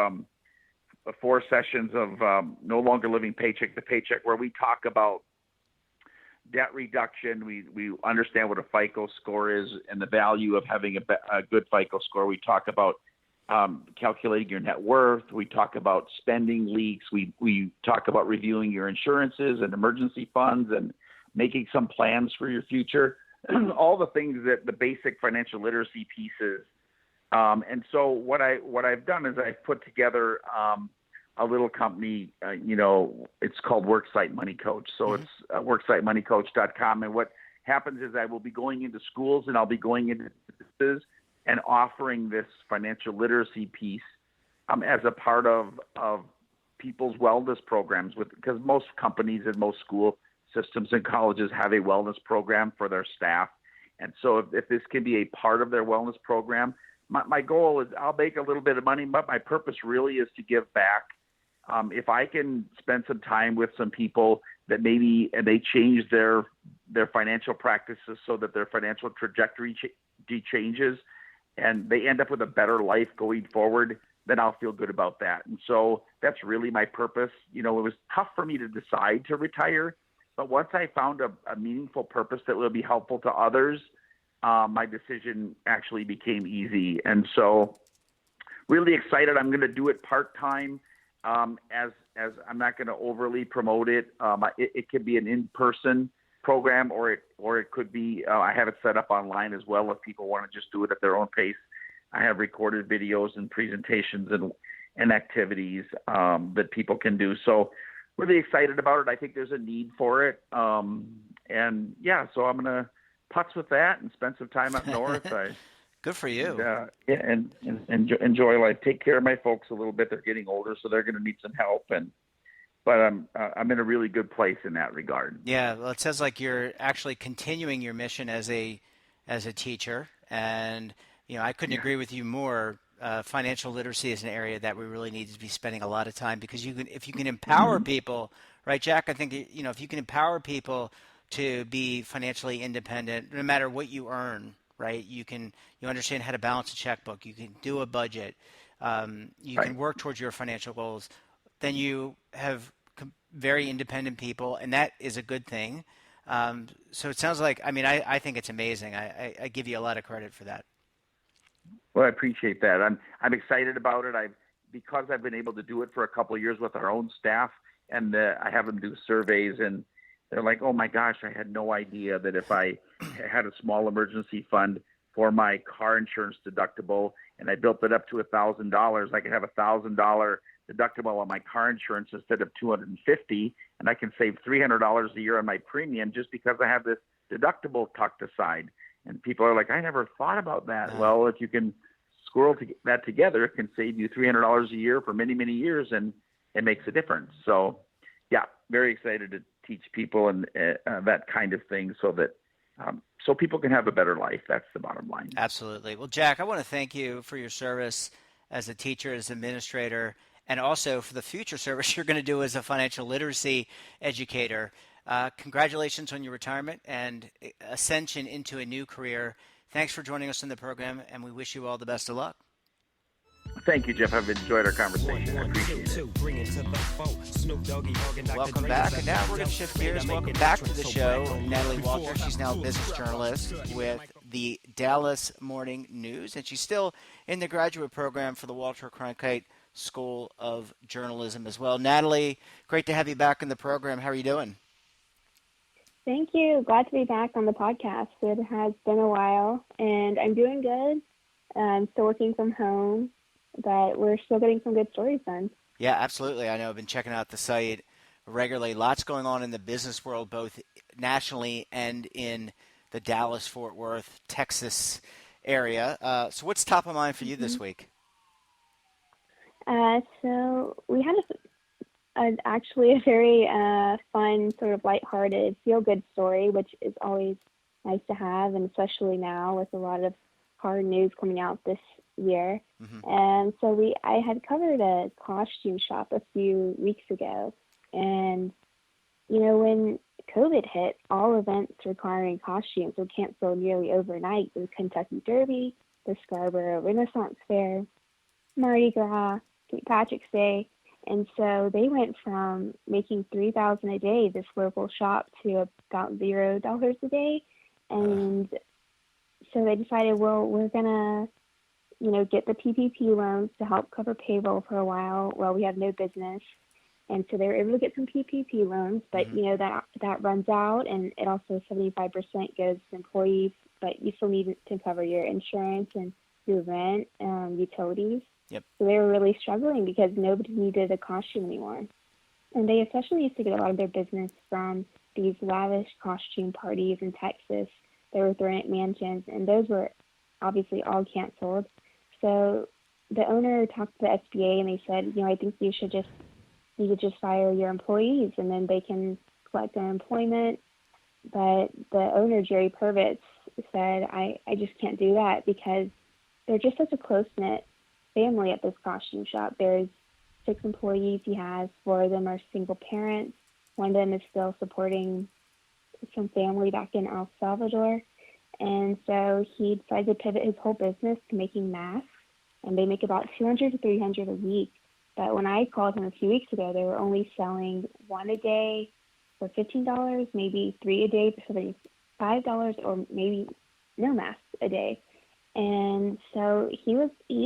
4 sessions of No Longer Living Paycheck to Paycheck, where we talk about debt reduction. We understand what a FICO score is and the value of having a good FICO score. We talk about calculating your net worth. We talk about spending leaks. We talk about reviewing your insurances and emergency funds and making some plans for your future. All the things that the basic financial literacy pieces. And so what I've done is I've put together a little company, it's called Worksite Money Coach. So it's worksitemoneycoach.com. And what happens is I will be going into schools and I'll be going into businesses and offering this financial literacy piece as a part of people's wellness programs, because most companies and most school systems and colleges have a wellness program for their staff. And so if this can be a part of their wellness program, my goal is I'll make a little bit of money, but my purpose really is to give back. If I can spend some time with some people that maybe they change their financial practices so that their financial trajectory changes and they end up with a better life going forward, then I'll feel good about that. And so that's really my purpose. It was tough for me to decide to retire, but once I found a meaningful purpose that will be helpful to others, my decision actually became easy. And so really excited. I'm going to do it part-time. As I'm not going to overly promote it. It could be an in-person program, or it could be. I have it set up online as well if people want to just do it at their own pace. I have recorded videos and presentations and activities that people can do. So really excited about it. I think there's a need for it. And yeah, so I'm going to putz with that and spend some time up north. Good for you. And enjoy life. Take care of my folks a little bit. They're getting older, so they're going to need some help. But I'm in a really good place in that regard. Yeah, well, it sounds like you're actually continuing your mission as a teacher, and I couldn't agree with you more. Financial literacy is an area that we really need to be spending a lot of time, because if you can empower people, right, Jack? I think if you can empower people to be financially independent, no matter what you earn. Right, you understand how to balance a checkbook. You can do a budget. You can work towards your financial goals. Then you have very independent people, and that is a good thing. So it sounds like, I think it's amazing. I give you a lot of credit for that. Well, I appreciate that. I'm excited about it. Because I've been able to do it for a couple of years with our own staff, and I have them do surveys, and they're like, oh my gosh, I had no idea that if I had a small emergency fund for my car insurance deductible and I built it up to $1,000, I could have $1,000 deductible on my car insurance instead of $250, and I can save $300 a year on my premium just because I have this deductible tucked aside. And people are like, I never thought about that. Well, if you can squirrel that together, it can save you $300 a year for many, many years, and it makes a difference. So yeah, very excited to teach people and that kind of thing, so that so people can have a better life. That's the bottom line. Absolutely. Well, Jack, I want to thank you for your service as a teacher, as an administrator, and also for the future service you're going to do as a financial literacy educator. Congratulations on your retirement and ascension into a new career. Thanks for joining us on the program, and we wish you all the best of luck. Thank you, Jeff. I've enjoyed our conversation. I appreciate it. Welcome back. And now we're going to shift gears. Welcome back to the show, Natalie Walter. She's now a business journalist with the Dallas Morning News, and she's still in the graduate program for the Walter Cronkite School of Journalism as well. Natalie, great to have you back in the program. How are you doing? Thank you. Glad to be back on the podcast. It has been a while, and I'm doing good. I'm still working from home, but we're still getting some good stories done. Yeah, absolutely. I know I've been checking out the site regularly. Lots going on in the business world, both nationally and in the Dallas-Fort Worth, Texas area. So what's top of mind for you this week? So we had actually a very fun, sort of lighthearted, feel-good story, which is always nice to have, and especially now with a lot of hard news coming out this year. And so I had covered a costume shop a few weeks ago, and when COVID hit, all events requiring costumes were canceled nearly overnight. The Kentucky Derby, the Scarborough Renaissance Fair, Mardi Gras, St. Patrick's Day, and so they went from making $3,000 a day, this local shop, to about $0 a day, and so they decided, well, we're gonna get the PPP loans to help cover payroll for a while we have no business. And so they were able to get some PPP loans, but that runs out, and it also 75% goes to employees, but you still need to cover your insurance and your rent, utilities. Yep. So they were really struggling because nobody needed a costume anymore. And they especially used to get a lot of their business from these lavish costume parties in Texas. They were thrown at mansions, and those were obviously all canceled. So the owner talked to the SBA and they said, I think you should just fire your employees and then they can collect unemployment. But the owner, Jerry Purvitz, said, I just can't do that because they're just such a close-knit family at this costume shop. There's 6 employees he has. 4 of them are single parents. One of them is still supporting some family back in El Salvador. And so he decided to pivot his whole business to making masks, and they make about 200 to 300 a week. But when I called him a few weeks ago, they were only selling 1 a day for $15, maybe 3 a day for $75, or maybe no masks a day. And so he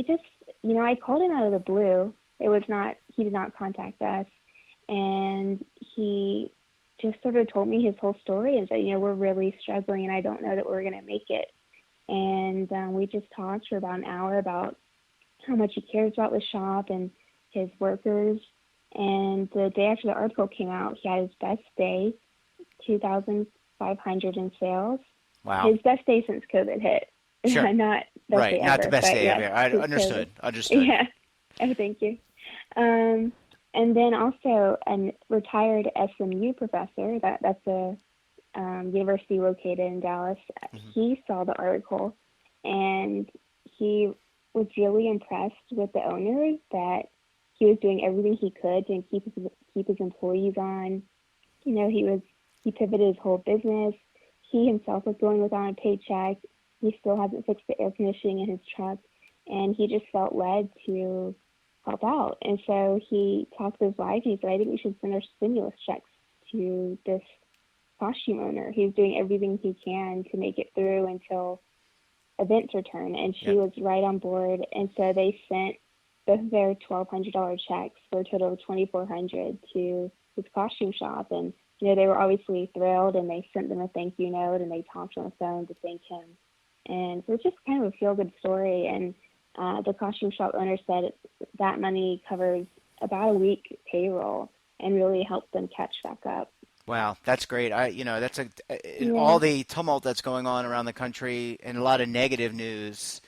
just, I called him out of the blue. He did not contact us. And he just sort of told me his whole story and said, we're really struggling and I don't know that we're going to make it. And we just talked for about an hour about how much he cares about the shop and his workers. And the day after the article came out, he had his best day, 2,500 in sales. Wow. His best day since COVID hit. Sure. Not best right, day not ever, the best day yes, ever. I understood. COVID. Understood. Yeah. Oh, thank you. And then also a retired SMU professor, that's a university located in Dallas, he saw the article and he was really impressed with the owners that he was doing everything he could to keep his employees on. He pivoted his whole business. He himself was going without a paycheck. He still hasn't fixed the air conditioning in his truck, and he just felt led to help out. And so he talked to his wife and he said, I think we should send our stimulus checks to this costume owner. He's doing everything he can to make it through until events return. And she was right on board. And so they sent both of their $1,200 checks for a total of $2,400 to his costume shop. And, they were obviously thrilled and they sent them a thank you note and they talked on the phone to thank him. And so it's just kind of a feel-good story. And the costume shop owner said that money covers about a week payroll and really helped them catch back up. Wow, that's great. That's all the tumult that's going on around the country and a lot of negative news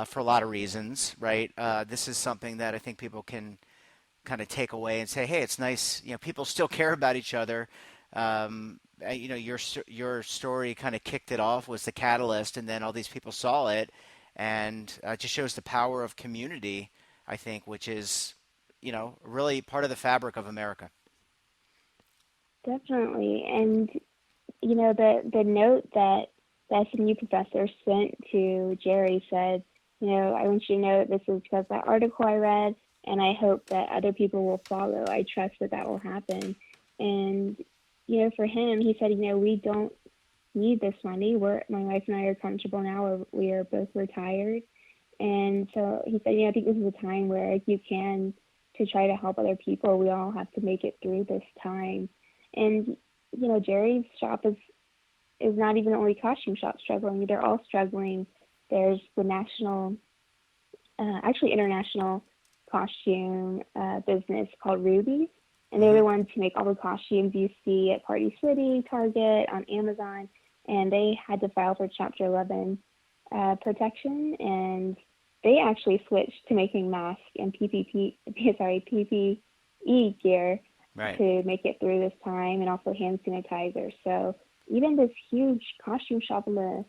for a lot of reasons, right? This is something that I think people can kind of take away and say, hey, it's nice. People still care about each other. Your story kind of kicked it off, was the catalyst, and then all these people saw it, and it just shows the power of community, I think, which is, really part of the fabric of America. Definitely. And, the note that the SMU professor sent to Jerry said, I want you to know that this is because of that article I read, and I hope that other people will follow. I trust that will happen. And, for him, he said, we don't need this money. My wife and I are comfortable now. We are both retired. And so he said, I think this is a time where you can, to try to help other people, we all have to make it through this time. And, Jerry's shop is not even the only costume shop struggling. They're all struggling. There's the international costume business called Ruby. And they're the ones who make all the costumes you see at Party City, Target, on Amazon. And they had to file for Chapter 11 protection. And they actually switched to making masks and PPE gear to make it through this time, and also hand sanitizer. So even this huge costume shop on the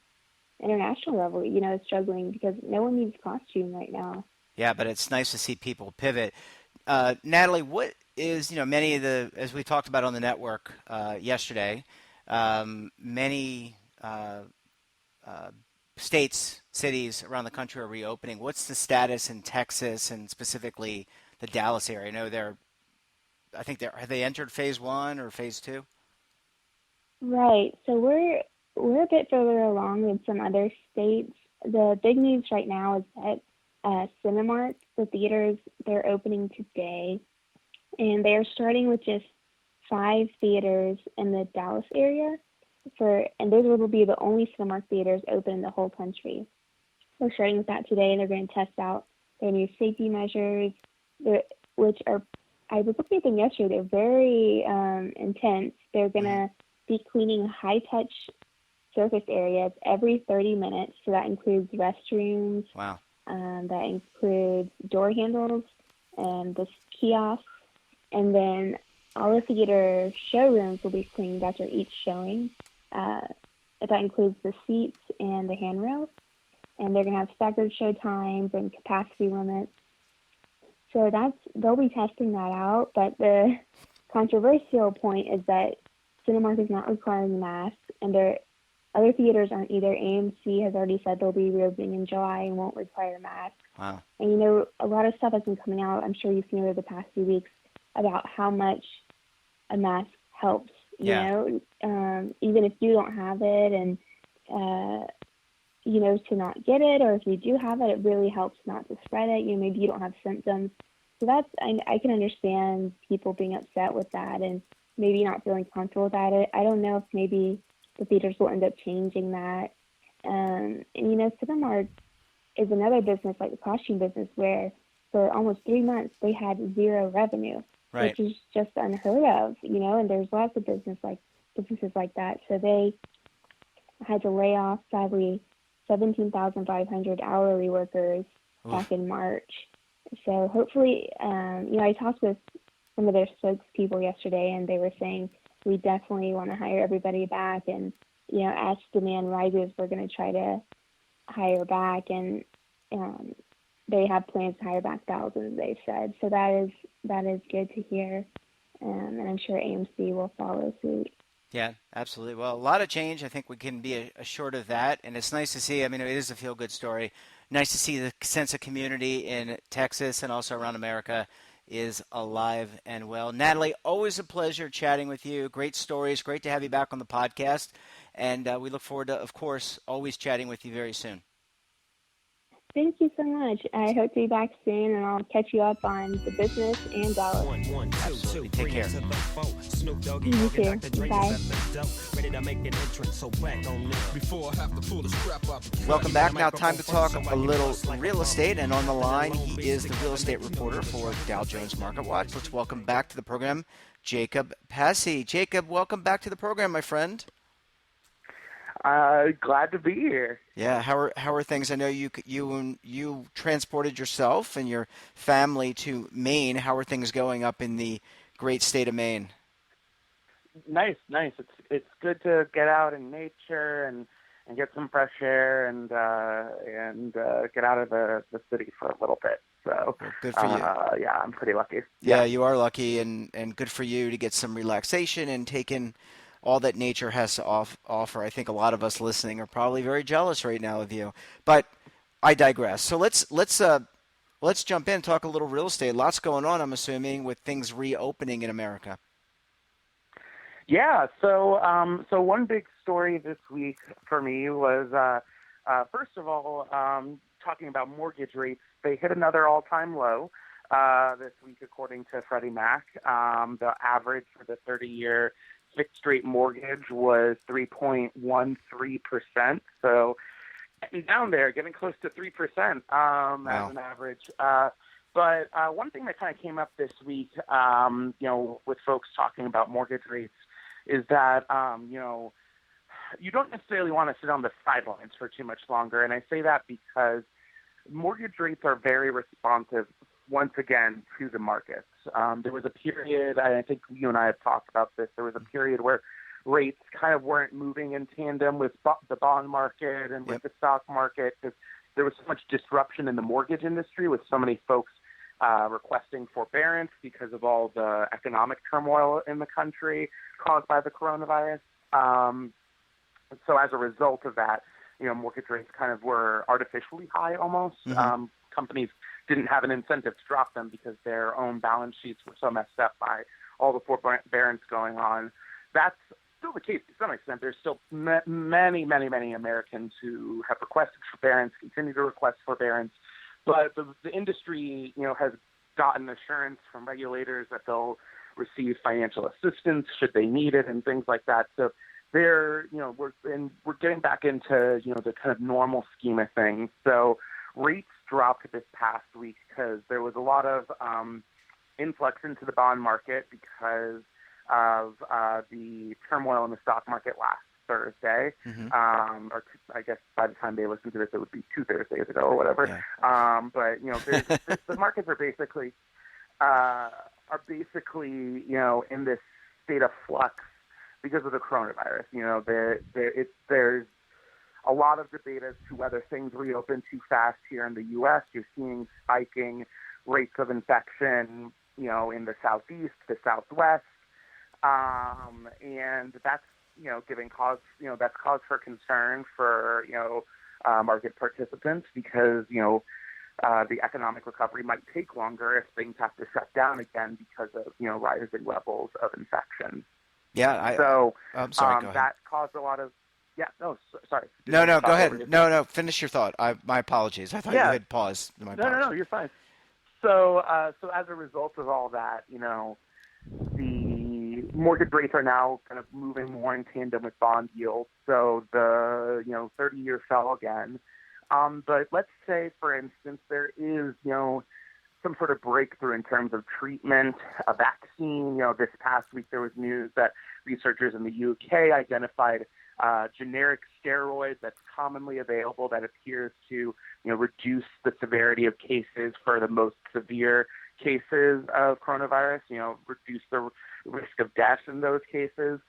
international level, is struggling because no one needs costume right now. Yeah, but it's nice to see people pivot. Natalie, what is, many of the, as we talked about on the network yesterday, many states, cities around the country are reopening. What's the status in Texas and specifically the Dallas area? I know have they entered phase 1 or phase 2? Right. So we're a bit further along than some other states. The big news right now is that Cinemark, the theaters, they're opening today, and they are starting with just 5 theaters in the Dallas area, and those will be the only Cinemark theaters open in the whole country. They're starting with that today, and they're going to test out their new safety measures, which are, I was looking at them yesterday, they're very intense. They're going to be cleaning high-touch surface areas every 30 minutes, so that includes restrooms, wow, That includes door handles and the kiosks. And then all the theater showrooms will be cleaned after each showing. That includes the seats and the handrails. And they're going to have staggered show times and capacity limits. So they'll be testing that out. But the controversial point is that Cinemark is not requiring masks, and other theaters aren't either. AMC has already said they'll be reopening in July and won't require masks. Wow. And, a lot of stuff has been coming out, I'm sure you've seen over the past few weeks, about how much a mask helps, even if you don't have it and, to not get it, or if you do have it, it really helps not to spread it. Maybe you don't have symptoms. So I can understand people being upset with that and maybe not feeling comfortable with that. I don't know if maybe the theaters will end up changing that. Cinemark is another business like the costume business where for almost 3 months they had zero revenue, right, which is just unheard of, and there's lots of businesses like that. So they had to lay off, sadly, 17,500 hourly workers back in March. So hopefully, I talked with some of their spokespeople yesterday, and they were saying we definitely want to hire everybody back, and as demand rises, we're going to try to hire back, and they have plans to hire back thousands, they said. So that is good to hear, and I'm sure AMC will follow suit. Yeah, absolutely. Well, a lot of change. I think we can be assured of that, and it's nice to see. I mean, it is a feel-good story. Nice to see the sense of community in Texas and also around America is alive and well. Natalie, always a pleasure chatting with you. Great stories. Great to have you back on the podcast, and we look forward to, of course, always chatting with you very soon. Thank you so much. I hope to be back soon, and I'll catch you up on the business and Dallas. Absolutely. Take care. You too. Bye. Welcome back. Now time to talk a little real estate, and on the line, he is the real estate reporter for Dow Jones Market Watch. Let's welcome back to the program Jacob Passy. Jacob, welcome back to the program, my friend. Glad to be here. Yeah, how are things? I know you transported yourself and your family to Maine. How are things going up in the great state of Maine? Nice. It's good to get out in nature and get some fresh air and get out of the city for a little bit. So well, good for you. Yeah, I'm pretty lucky. Yeah, you are lucky, and good for you to get some relaxation and take in all that nature has to offer. I think a lot of us listening are probably very jealous right now of you. But I digress. So let's jump in and talk a little real estate. Lots going on, I'm assuming, with things reopening in America. Yeah. So one big story this week for me was first of all talking about mortgage rates. They hit another all-time low this week, according to Freddie Mac. The average for the 30-year fixed rate mortgage was 3.13%. So getting down there, getting close to 3% Wow. as an average. But one thing that kind of came up this week, with folks talking about mortgage rates is that, you don't necessarily want to sit on the sidelines for too much longer. And I say that because mortgage rates are very responsive once again to the markets. There was a period, I think you and I have talked about this, there was a period where rates kind of weren't moving in tandem with the bond market and with the stock market because there was so much disruption in the mortgage industry with so many folks requesting forbearance because of all the economic turmoil in the country caused by the coronavirus. So as a result of that, mortgage rates kind of were artificially high almost. Mm-hmm. Companies didn't have an incentive to drop them because their own balance sheets were so messed up by all the forbearance going on. That's still the case to some extent. There's still many Americans who have requested forbearance, continue to request forbearance, but the industry, has gotten assurance from regulators that they'll receive financial assistance should they need it and things like that. So we're getting back into, the kind of normal scheme of things. So rates dropped this past week because there was a lot of influx into the bond market because of the turmoil in the stock market last Thursday, Mm-hmm. or I guess by the time they listen to this, it would be 2 Thursdays ago or whatever. Yeah. But the markets are basically in this state of flux because of the coronavirus. There's a lot of debate as to whether things reopen too fast here in the U.S. You're seeing spiking rates of infection, in the Southeast, the Southwest, and that's, giving cause, that's cause for concern for, market participants because, the economic recovery might take longer if things have to shut down again because of, rising levels of infection. Yeah. I'm sorry. Go ahead. That caused a lot of. Yeah. No. Sorry. No. Go ahead. No. Finish your thought. My apologies. I thought you had paused. No. You're fine. So as a result of all that, the mortgage rates are now kind of moving more in tandem with bond yields. So the 30-year fell again. But let's say, for instance, there is some sort of breakthrough in terms of treatment, a vaccine. This past week there was news that researchers in the UK identified generic steroids that's commonly available that appears to reduce the severity of cases for the most severe cases of coronavirus, reduce the risk of death in those cases.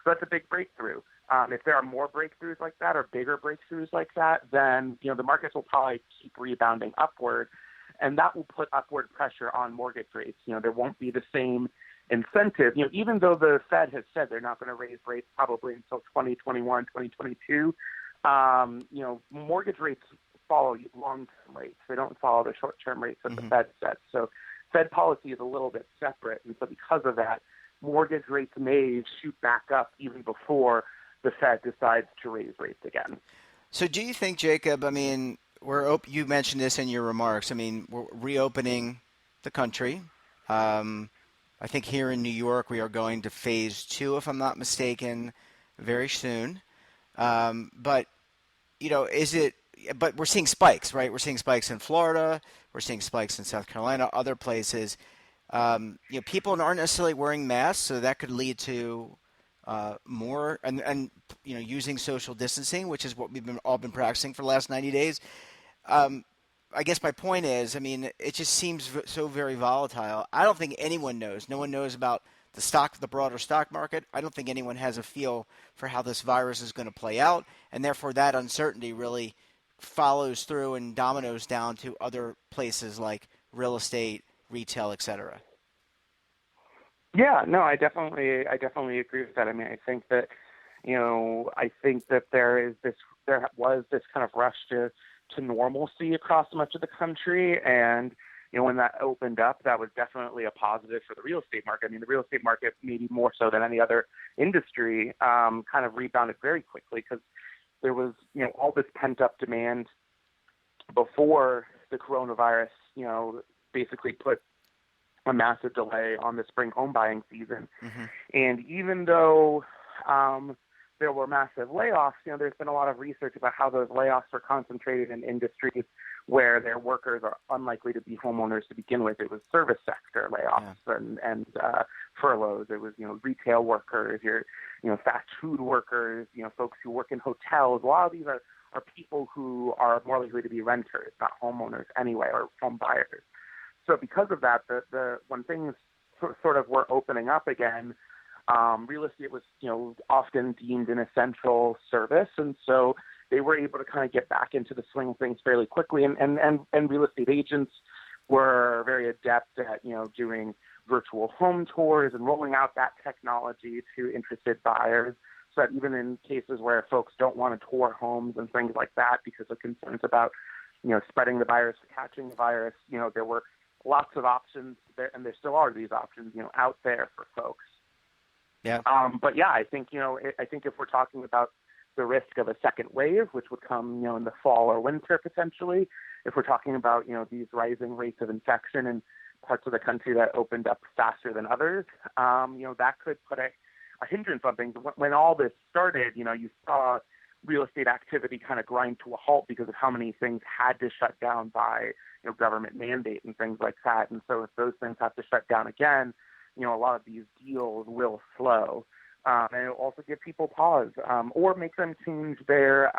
So that's a big breakthrough. If there are more breakthroughs like that or bigger breakthroughs like that, then the markets will probably keep rebounding upward, and that will put upward pressure on mortgage rates. There won't be the same incentive. Even though the Fed has said they're not going to raise rates probably until 2021, 2022, mortgage rates follow long-term rates. They don't follow the short-term rates that the Fed sets. So Fed policy is a little bit separate, and so because of that, mortgage rates may shoot back up even before the Fed decides to raise rates again. So do you think, Jacob, you mentioned this in your remarks, we're reopening the country. I think here in New York we are going to phase 2, if I'm not mistaken, very soon. But we're seeing spikes, right? We're seeing spikes in Florida. We're seeing spikes in South Carolina, other places. People aren't necessarily wearing masks, so that could lead to more and using social distancing, which is what we've all been practicing for the last 90 days. I guess my point is, it just seems so very volatile. I don't think anyone knows. No one knows about the broader stock market. I don't think anyone has a feel for how this virus is going to play out, and therefore that uncertainty really follows through and dominoes down to other places like real estate, retail, etc. Yeah, no, I definitely agree with that. I think that, there was this kind of rush to normalcy across much of the country, and when that opened up, that was definitely a positive for the real estate market. The real estate market, maybe more so than any other industry, kind of rebounded very quickly because there was all this pent up demand before the coronavirus, basically put a massive delay on the spring home buying season. Mm-hmm. And even though there were massive layoffs, there's been a lot of research about how those layoffs were concentrated in industries where their workers are unlikely to be homeowners to begin with. It was service sector layoffs and furloughs. It was, retail workers, fast food workers, folks who work in hotels. A lot of these are people who are more likely to be renters, not homeowners anyway, or home buyers. So because of that, when things sort of were opening up again, real estate was, often deemed an essential service, and so they were able to kind of get back into the swing of things fairly quickly. And real estate agents were very adept at, doing virtual home tours and rolling out that technology to interested buyers, so that even in cases where folks don't want to tour homes and things like that because of concerns about, spreading the virus, catching the virus, there were lots of options there, and there still are these options, out there for folks. Yeah. But yeah, I think if we're talking about the risk of a second wave, which would come, in the fall or winter potentially, if we're talking about, these rising rates of infection in parts of the country that opened up faster than others, that could put a hindrance on things. When all this started, you saw real estate activity kind of grind to a halt because of how many things had to shut down by, government mandate and things like that. And so if those things have to shut down again, a lot of these deals will slow. And it'll also give people pause, or make them change their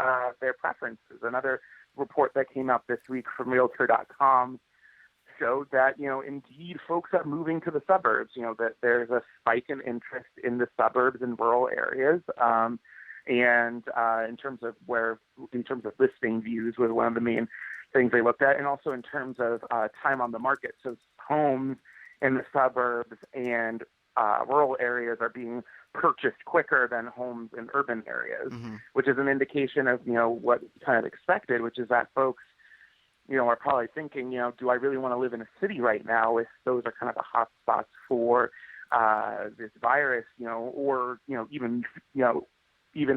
preferences. Another report that came out this week from Realtor.com showed that, indeed folks are moving to the suburbs, that there's a spike in interest in the suburbs and rural areas. And in terms of listing views was one of the main things they looked at, and also in terms of time on the market. So homes in the suburbs and rural areas are being purchased quicker than homes in urban areas, which is an indication of, what kind of expected, which is that folks, are probably thinking, do I really want to live in a city right now if those are kind of the hot spots for this virus, or, even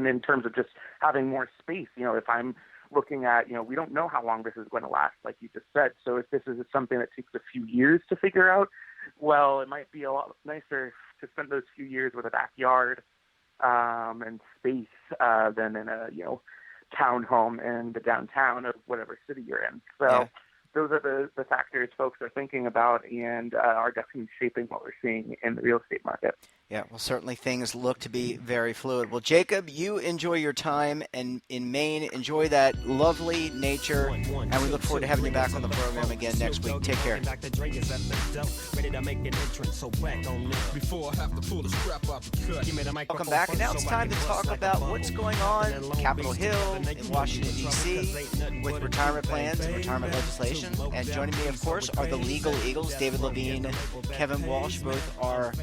in terms of just having more space, if I'm looking at, we don't know how long this is going to last, like you just said. So if this is something that takes a few years to figure out, well, it might be a lot nicer to spend those few years with a backyard and space than in a townhome in the downtown of whatever city you're in. So those are the factors folks are thinking about and are definitely shaping what we're seeing in the real estate market. Yeah, well, certainly things look to be very fluid. Well, Jacob, you enjoy your time in Maine. Enjoy that lovely nature, and we look forward to having you back on the program again next week. Take care. Welcome back, and now it's time to talk about what's going on in Capitol Hill, in Washington, D.C., with retirement plans and retirement legislation. And joining me, of course, are the Legal Eagles, David Levine, Kevin Walsh. Both are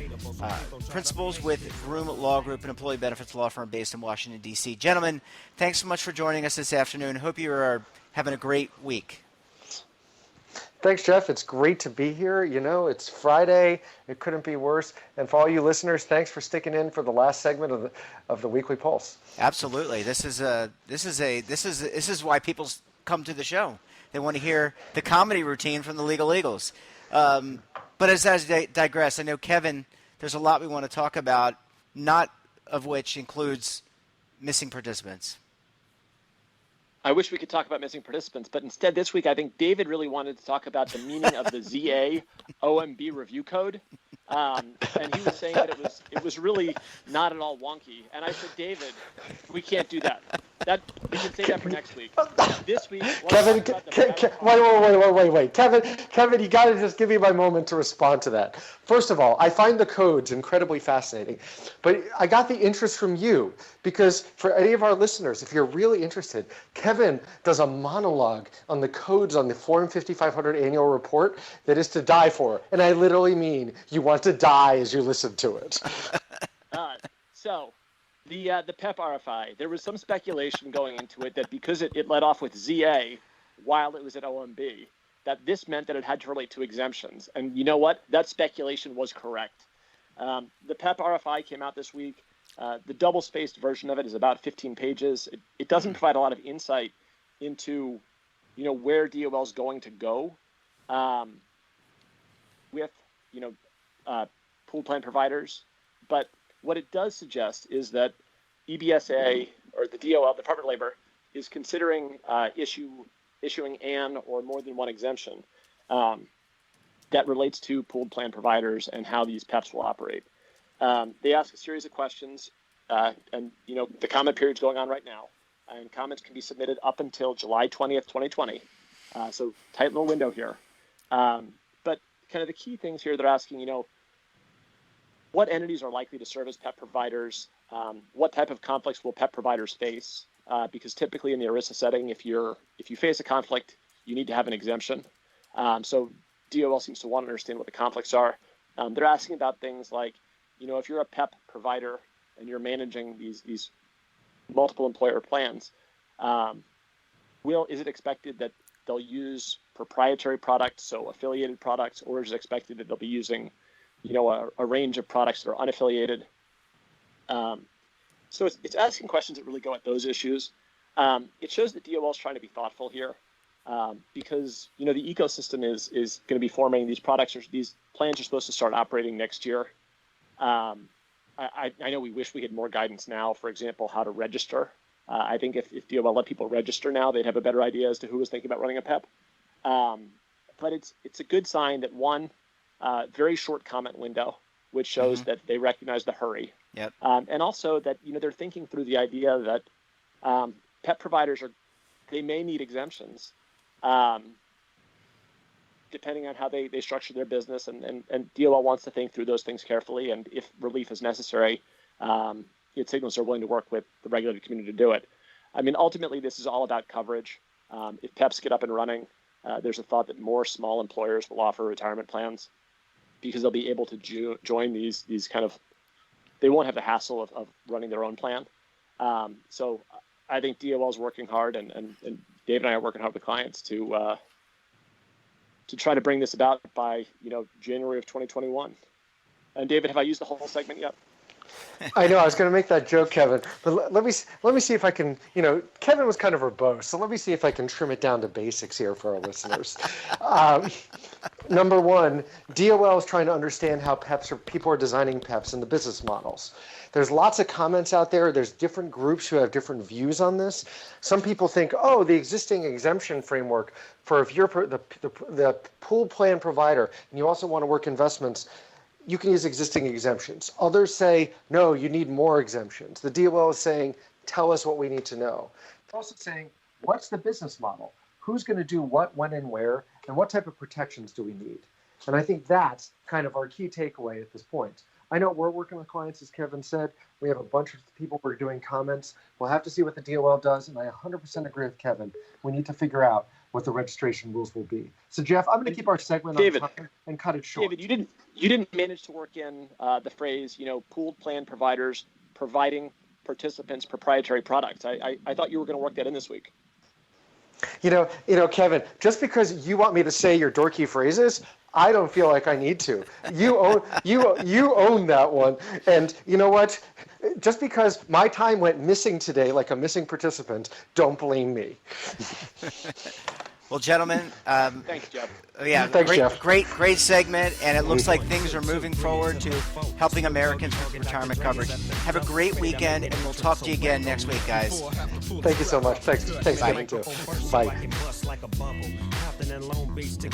principals with Groom Law Group, an employee benefits law firm based in Washington, D.C. Gentlemen, thanks so much for joining us this afternoon. Hope you are having a great week. Thanks, Jeff. It's great to be here. It's Friday. It couldn't be worse. And for all you listeners, thanks for sticking in for the last segment of the Weekly Pulse. Absolutely. This is why people come to the show. They want to hear the comedy routine from the Legal Eagles. But as I digress, I know, Kevin, there's a lot we want to talk about, not of which includes missing participants. I wish we could talk about missing participants, but instead this week I think David really wanted to talk about the meaning of the ZA OMB review code. And he was saying that it was really not at all wonky. And I said, David, we can't do that. We can say that for next week. This week, Kevin, wait. Kevin, you got to just give me my moment to respond to that. First of all, I find the codes incredibly fascinating, but I got the interest from you because for any of our listeners, if you're really interested, Kevin does a monologue on the codes on the Form 5500 annual report that is to die for. And I literally mean you want to die as you listen to it. So the PEP RFI, there was some speculation going into it that because it led off with ZA while it was at OMB, that this meant that it had to relate to exemptions. And you know what? That speculation was correct. The PEP RFI came out this week. The double-spaced version of it is about 15 pages. It doesn't provide a lot of insight into, where DOL is going to go with, pool plan providers. But what it does suggest is that EBSA, or the DOL, Department of Labor, is considering issuing an or more than one exemption that relates to pooled plan providers and how these PEPs will operate. They ask a series of questions, and the comment period is going on right now, and comments can be submitted up until July 20th, 2020. So tight little window here. But kind of the key things here, they're asking, what entities are likely to serve as PEP providers? What type of conflicts will PEP providers face? Because typically in the ERISA setting, if you face a conflict, you need to have an exemption. So DOL seems to want to understand what the conflicts are. They're asking about things like, if you're a PEP provider and you're managing these multiple employer plans, is it expected that they'll use proprietary products, so affiliated products, or is it expected that they'll be using a range of products that are unaffiliated? So it's asking questions that really go at those issues. It shows that DOL is trying to be thoughtful here because, the ecosystem is going to be forming. These plans are supposed to start operating next year. I know we wish we had more guidance now, for example, how to register. I think if DOL let people register now, they'd have a better idea as to who was thinking about running a PEP. But it's a good sign that, one, very short comment window, which shows that they recognize the hurry. Yep. And also that, they're thinking through the idea that PEP providers they may need exemptions depending on how they structure their business, and DOL wants to think through those things carefully, and if relief is necessary, it signals they're willing to work with the regulated community to do it. I mean, ultimately, this is all about coverage. If PEPs get up and running, there's a thought that more small employers will offer retirement plans because they'll be able to join these kind of, they won't have the hassle of running their own plan. So I think DOL is working hard, and Dave and I are working hard with clients to try to bring this about by January of 2021. And David, have I used the whole segment yet? I know I was going to make that joke, Kevin, but let me see if I can. Kevin was kind of verbose, so let me see if I can trim it down to basics here for our listeners. Number one, DOL is trying to understand how people are designing PEPs and the business models. There's lots of comments out there. There's different groups who have different views on this. Some people think, the existing exemption framework for if you're the pool plan provider and you also want to work investments, you can use existing exemptions. Others say, no, you need more exemptions. The DOL is saying, tell us what we need to know. They're also saying, what's the business model? Who's going to do what, when, and where, and what type of protections do we need? And I think that's kind of our key takeaway at this point. I know we're working with clients, as Kevin said. We have a bunch of people who are doing comments. We'll have to see what the DOL does, and I 100% agree with Kevin. We need to figure out what the registration rules will be. So, Jeff, I'm going to keep our segment on time and cut it short. David, you didn't manage to work in the phrase, pooled plan providers providing participants proprietary products. I thought you were going to work that in this week. Kevin, just because you want me to say your dorky phrases, I don't feel like I need to. You own that one. And you know what? Just because my time went missing today, like a missing participant, don't blame me. Well, gentlemen, thanks, Jeff. Yeah, thanks, Jeff. Great segment, and it looks like things are moving forward to helping Americans with retirement coverage. Have a great weekend, and we'll talk to you again next week, guys. Thank you so much. Thanks, Kevin, too. Bye.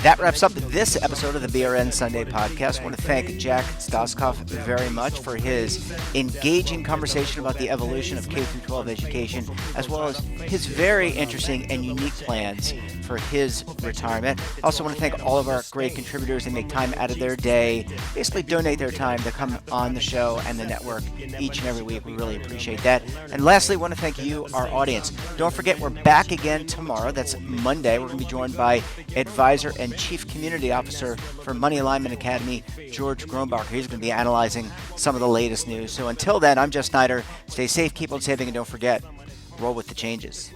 That wraps up this episode of the BRN Sunday podcast. I want to thank Jack Stosskopf very much for his engaging conversation about the evolution of K-12 education, as well as his very interesting and unique plans for his retirement. I also want to thank all of our great contributors that make time out of their day, basically donate their time to come on the show and the network each and every week. We really appreciate that. And lastly, I want to thank you, our audience. Don't forget, we're back again tomorrow. That's Monday. We're going to be joined by Advisor and Chief Community Officer for Money Alignment Academy, George Grombacher. He's going to be analyzing some of the latest news. So until then, I'm Jeff Snyder. Stay safe, keep on saving, and don't forget, roll with the changes.